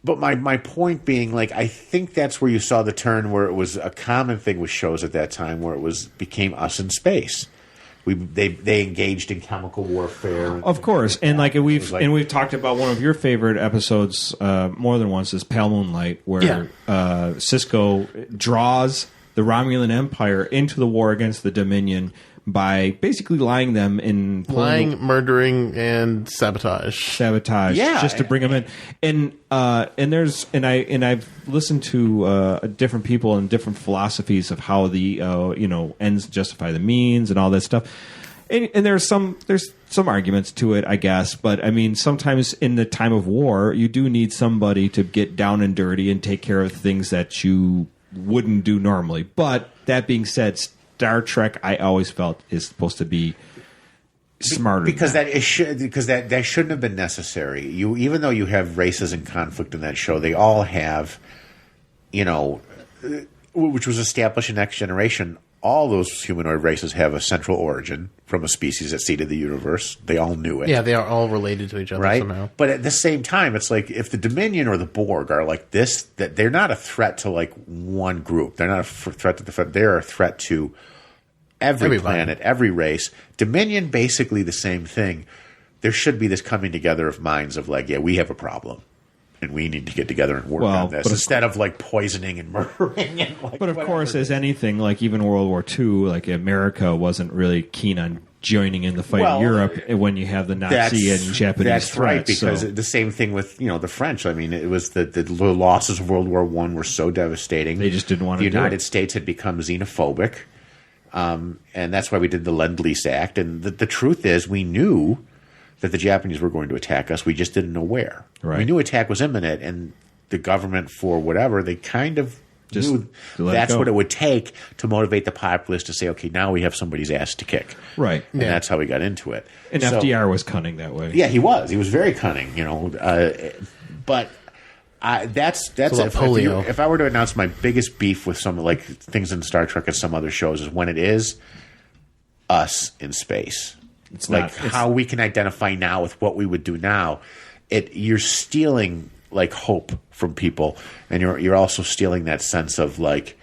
But my point being, I think that's where you saw the turn where it was a common thing with shows at that time, where it became us in space. They engaged in chemical warfare, of course, and we've talked about one of your favorite episodes more than once is Pale Moonlight, where Cisco draws the Romulan Empire into the war against the Dominion by basically lying them in murdering, and sabotage, just to bring them in. And I've listened to different people and different philosophies of how the ends justify the means and all that stuff. And there's some arguments to it, I guess. But I mean, sometimes in the time of war, you do need somebody to get down and dirty and take care of things that you wouldn't do normally. But that being said, Star Trek, I always felt, is supposed to be smarter because that shouldn't have been necessary. Even though you have races in conflict in that show, they all have, which was established in Next Generation. All those humanoid races have a central origin from a species that seeded the universe. They all knew it. Yeah, they are all related to each other somehow. But at the same time, it's if the Dominion or the Borg are like this, that they're not a threat to one group. They're not a threat to the Fed. They're a threat to every planet, every race. Dominion, basically the same thing. There should be this coming together of minds of we have a problem. And we need to get together and work on this instead of poisoning and murdering. And but of course, as anything, even World War II, America wasn't really keen on joining in the fight in Europe when you have the Nazi and Japanese That's threats. right, because the same thing with the French. I mean, it was the losses of World War I were so devastating. They just didn't want to do it. The United States had become xenophobic, and that's why we did the Lend-Lease Act. And the truth is, we knew that the Japanese were going to attack us. We just didn't know where. Right. We knew attack was imminent, and the government, for whatever, they kind of just knew that's what it would take to motivate the populace to say, okay, now we have somebody's ass to kick. Right. And that's how we got into it. And FDR was cunning that way. Yeah, he was. He was very cunning, but that's it. If I were to announce my biggest beef with some like things in Star Trek and some other shows is when it is us in space. It's like how we can identify now with what we would do now. You're stealing like hope from people, and you're also stealing that sense of like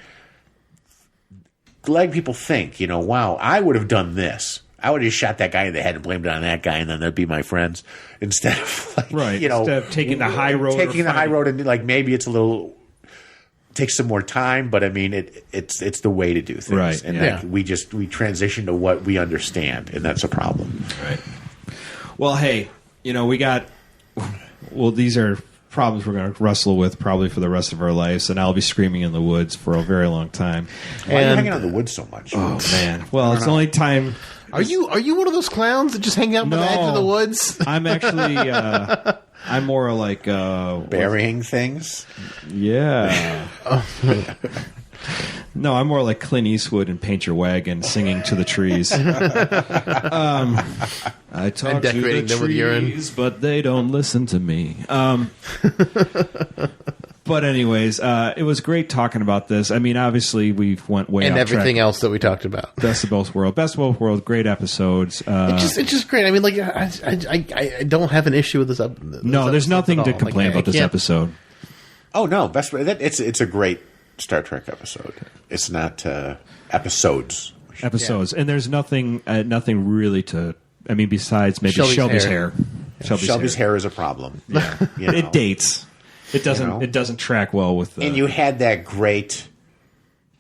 letting people think, wow, I would have done this. I would have just shot that guy in the head and blamed it on that guy, and then they'd be my friends instead of like instead of taking the high road. Taking the high road, and like maybe it's a little takes some more time, but I mean it's the way to do things, right? And like, we transition to what we understand, and that's a problem, right? Well, hey, we got these are problems we're going to wrestle with probably for the rest of our lives, and I'll be screaming in the woods for a very long time. Why are you hanging out in the woods so much? Oh man, well, it's the only time. Are you one of those clowns that just hang out by the edge of the woods? I'm actually I'm more like burying things. Yeah. No, I'm more like Clint Eastwood and Paint Your Wagon, singing to the trees. I talk to the trees, but they don't listen to me. But anyways, it was great talking about this. I mean, obviously, we've went way and off everything track. else that we talked about. Best of both worlds, great episodes. It's just great. I mean, like I don't have an issue with this. No, there's nothing to complain about this episode. Oh no, it's a great Star Trek episode. It's not episodes. And there's nothing really to. I mean, besides maybe Shelby's hair. Shelby's hair is a problem. Yeah, it dates. It doesn't. It doesn't track well with. And you had that great.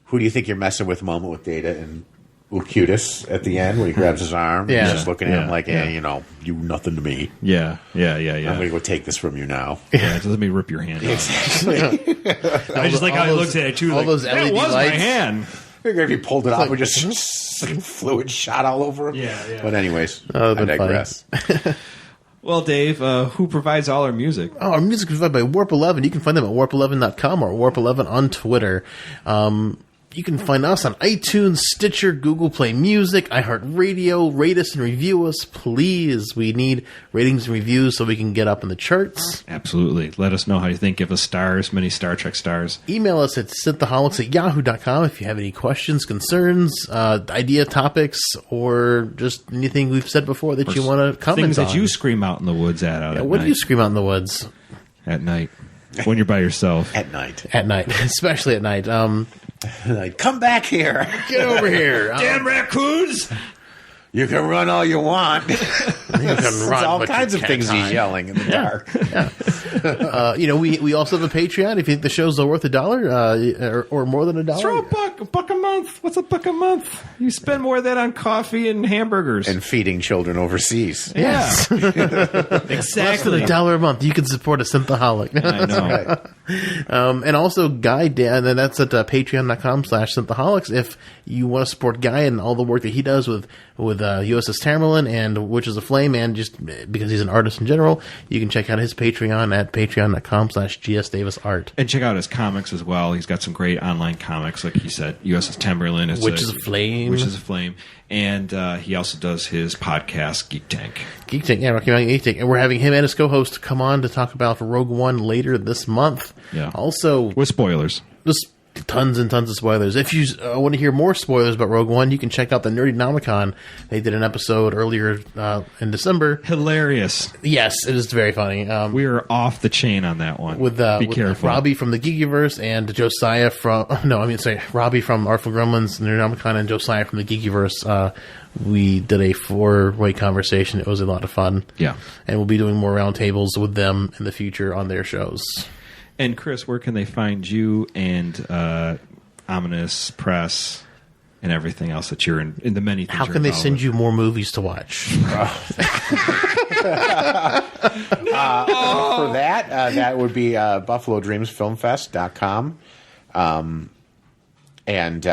Who do you think you're messing with? Moment with Data and Ucutus at the end when he grabs his arm. Yeah. And he's just looking at him like, hey, you nothing to me. Yeah. I'm going to go take this from you now. Yeah, just let me rip your hand off. Exactly. I just like how he looks at it too. All those LED that was lights. my hand. If he pulled it off and just fluid shot all over him. Yeah. But anyways, I digress. Well, Dave, who provides all our music? Oh, our music is provided by Warp 11. You can find them at warp11.com or Warp 11 on Twitter. You can find us on iTunes, Stitcher, Google Play Music, iHeartRadio. Rate us and review us, please. We need ratings and reviews so we can get up in the charts. Absolutely. Let us know how you think. Give us stars, many Star Trek stars. Email us at synthaholics@yahoo.com if you have any questions, concerns, idea topics, or just anything we've said before that you want to comment on. Things that you scream out in the woods at night. What do you scream out in the woods? At night. When you're by yourself. At night. At night. Especially at night. Like, come back here. Get over here. Damn raccoons! You can run all you want. You can run, all but kinds you of can't things hide. he's yelling in the dark. We also have a Patreon. If you think the shows are worth $1 or more than $1, Throw a buck a month. What's a buck a month? You spend more of that on coffee and hamburgers and feeding children overseas. Yeah, exactly. Less than $1 a month, you can support a Synthaholic. I know. Right. And also Guy, and that's at patreon.com/Synthaholics. If you want to support Guy and all the work that he does with USS Tamerlane and Witches of Flame, and just because he's an artist in general, you can check out his Patreon at patreon.com/GSDavisArt. And check out his comics as well. He's got some great online comics, like he said, USS Tamerlane. Witches of Flame. And he also does his podcast, Geek Tank. Geek Tank, Rocky Mountain Geek Tank. And we're having him and his co-host come on to talk about Rogue One later this month. Yeah. Also, with spoilers. Just tons and tons of spoilers. If you want to hear more spoilers about Rogue One, you can check out the Nerdy Nomicon. They did an episode earlier in December. Hilarious. Yes, it is very funny. We are off the chain on that one. With careful. Robbie from the Geekyverse and Josiah from... Robbie from Artful Gremlins, the Nerdy Nomicon, and Josiah from the Geekyverse. We did a 4-way conversation. It was a lot of fun. Yeah. And we'll be doing more roundtables with them in the future on their shows. And Chris, where can they find you and Ominous Press? and everything else that you're in the many things. How can they send you more movies to watch? For that, that would be BuffaloDreamsFilmFest.com. And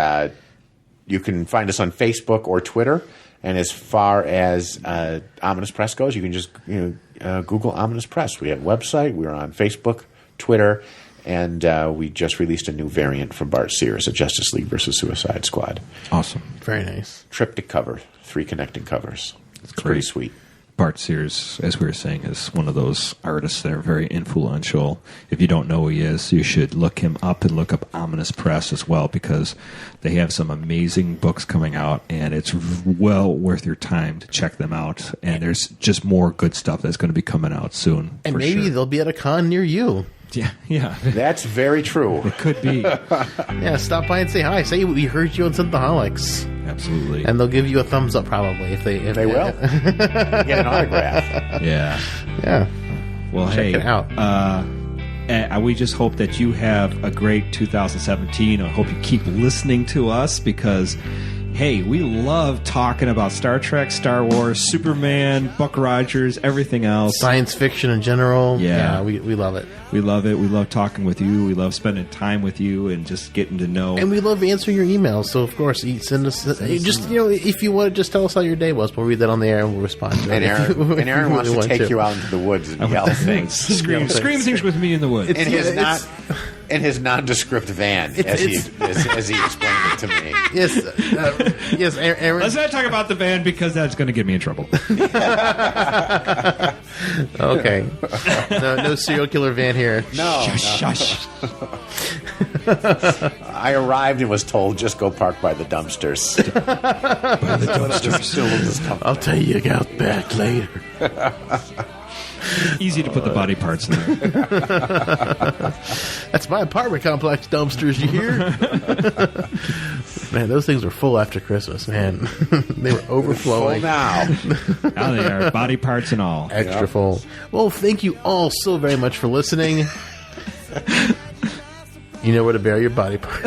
you can find us on Facebook or Twitter. And as far as Ominous Press goes, you can just Google Ominous Press. We have a website. We're on Facebook, Twitter, and we just released a new variant from Bart Sears, a Justice League versus Suicide Squad. Awesome. Very nice. Triptych cover, 3 connecting covers. It's great. pretty sweet. Bart Sears, as we were saying, is one of those artists that are very influential. If you don't know who he is, you should look him up and look up Ominous Press as well, because they have some amazing books coming out, and it's well worth your time to check them out. And there's just more good stuff that's going to be coming out soon. And maybe they'll be at a con near you. Yeah. That's very true. It could be. Yeah, stop by and say hi. Say we heard you on Synthaholics. Absolutely. And they'll give you a thumbs up probably if they will. Get an autograph. Yeah. Yeah. Well, check it out. We just hope that you have a great 2017. I hope you keep listening to us because, hey, we love talking about Star Trek, Star Wars, Superman, Buck Rogers, everything else. Science fiction in general. Yeah. We love it. We love it. We love talking with you. We love spending time with you and just getting to know. And we love answering your emails. So, of course, you send us just, if you want to just tell us how your day was, we'll read that on the air and we'll respond to it. And Aaron wants to take you out into the woods and yell things. Scream things with me in the woods. In his nondescript van, as he explained it to me. Yes, Aaron. Let's not talk about the van because that's going to get me in trouble. Okay. No serial killer van here. No. Shush. I arrived and was told, just go park by the dumpsters. By the dumpsters. I'll tell you about back later. Easy to put the body parts in there. That's my apartment complex dumpsters, you hear? Man, those things were full after Christmas, man. They were overflowing. Full now. Now they are, body parts and all. Extra full. Well, thank you all so very much for listening. You know where to bury your body parts.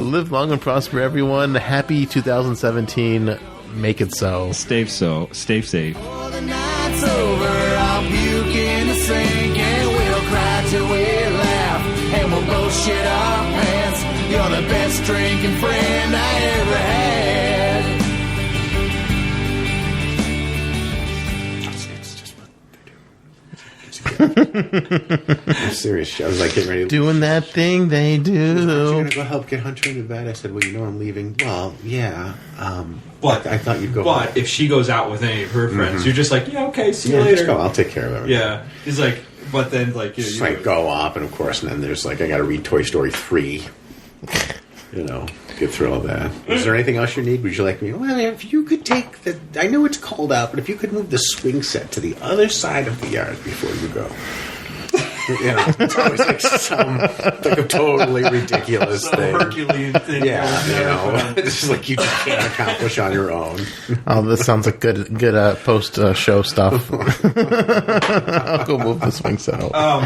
Live long and prosper, everyone. Happy 2017. Make it so. Stay safe. Before the night's over, I'll puke in the sink and we'll cry till we laugh and we'll both shit our pants. You're the best drinking friend I ever had. I'm serious. I was like getting ready to doing that thing they do. You're going to go help get Hunter into bed? I said, well, I'm leaving. Well, yeah. But I thought you'd go. But if she goes out with any of her friends, you're just like, yeah, okay, see you later. Just go. I'll take care of everything. Yeah. He's like, but then like, just like go up, and of course, and then there's like, I got to read Toy Story 3. Get through all that. Is there anything else you need? Would you like me? Well, if you could take the. I know it's cold out, but if you could move the swing set to the other side of the yard before you go. It's always like a totally ridiculous thing. Herculean thing. Yeah, it's just like you just can't accomplish on your own. Oh, this sounds like good post show stuff. I'll go move the swing set out.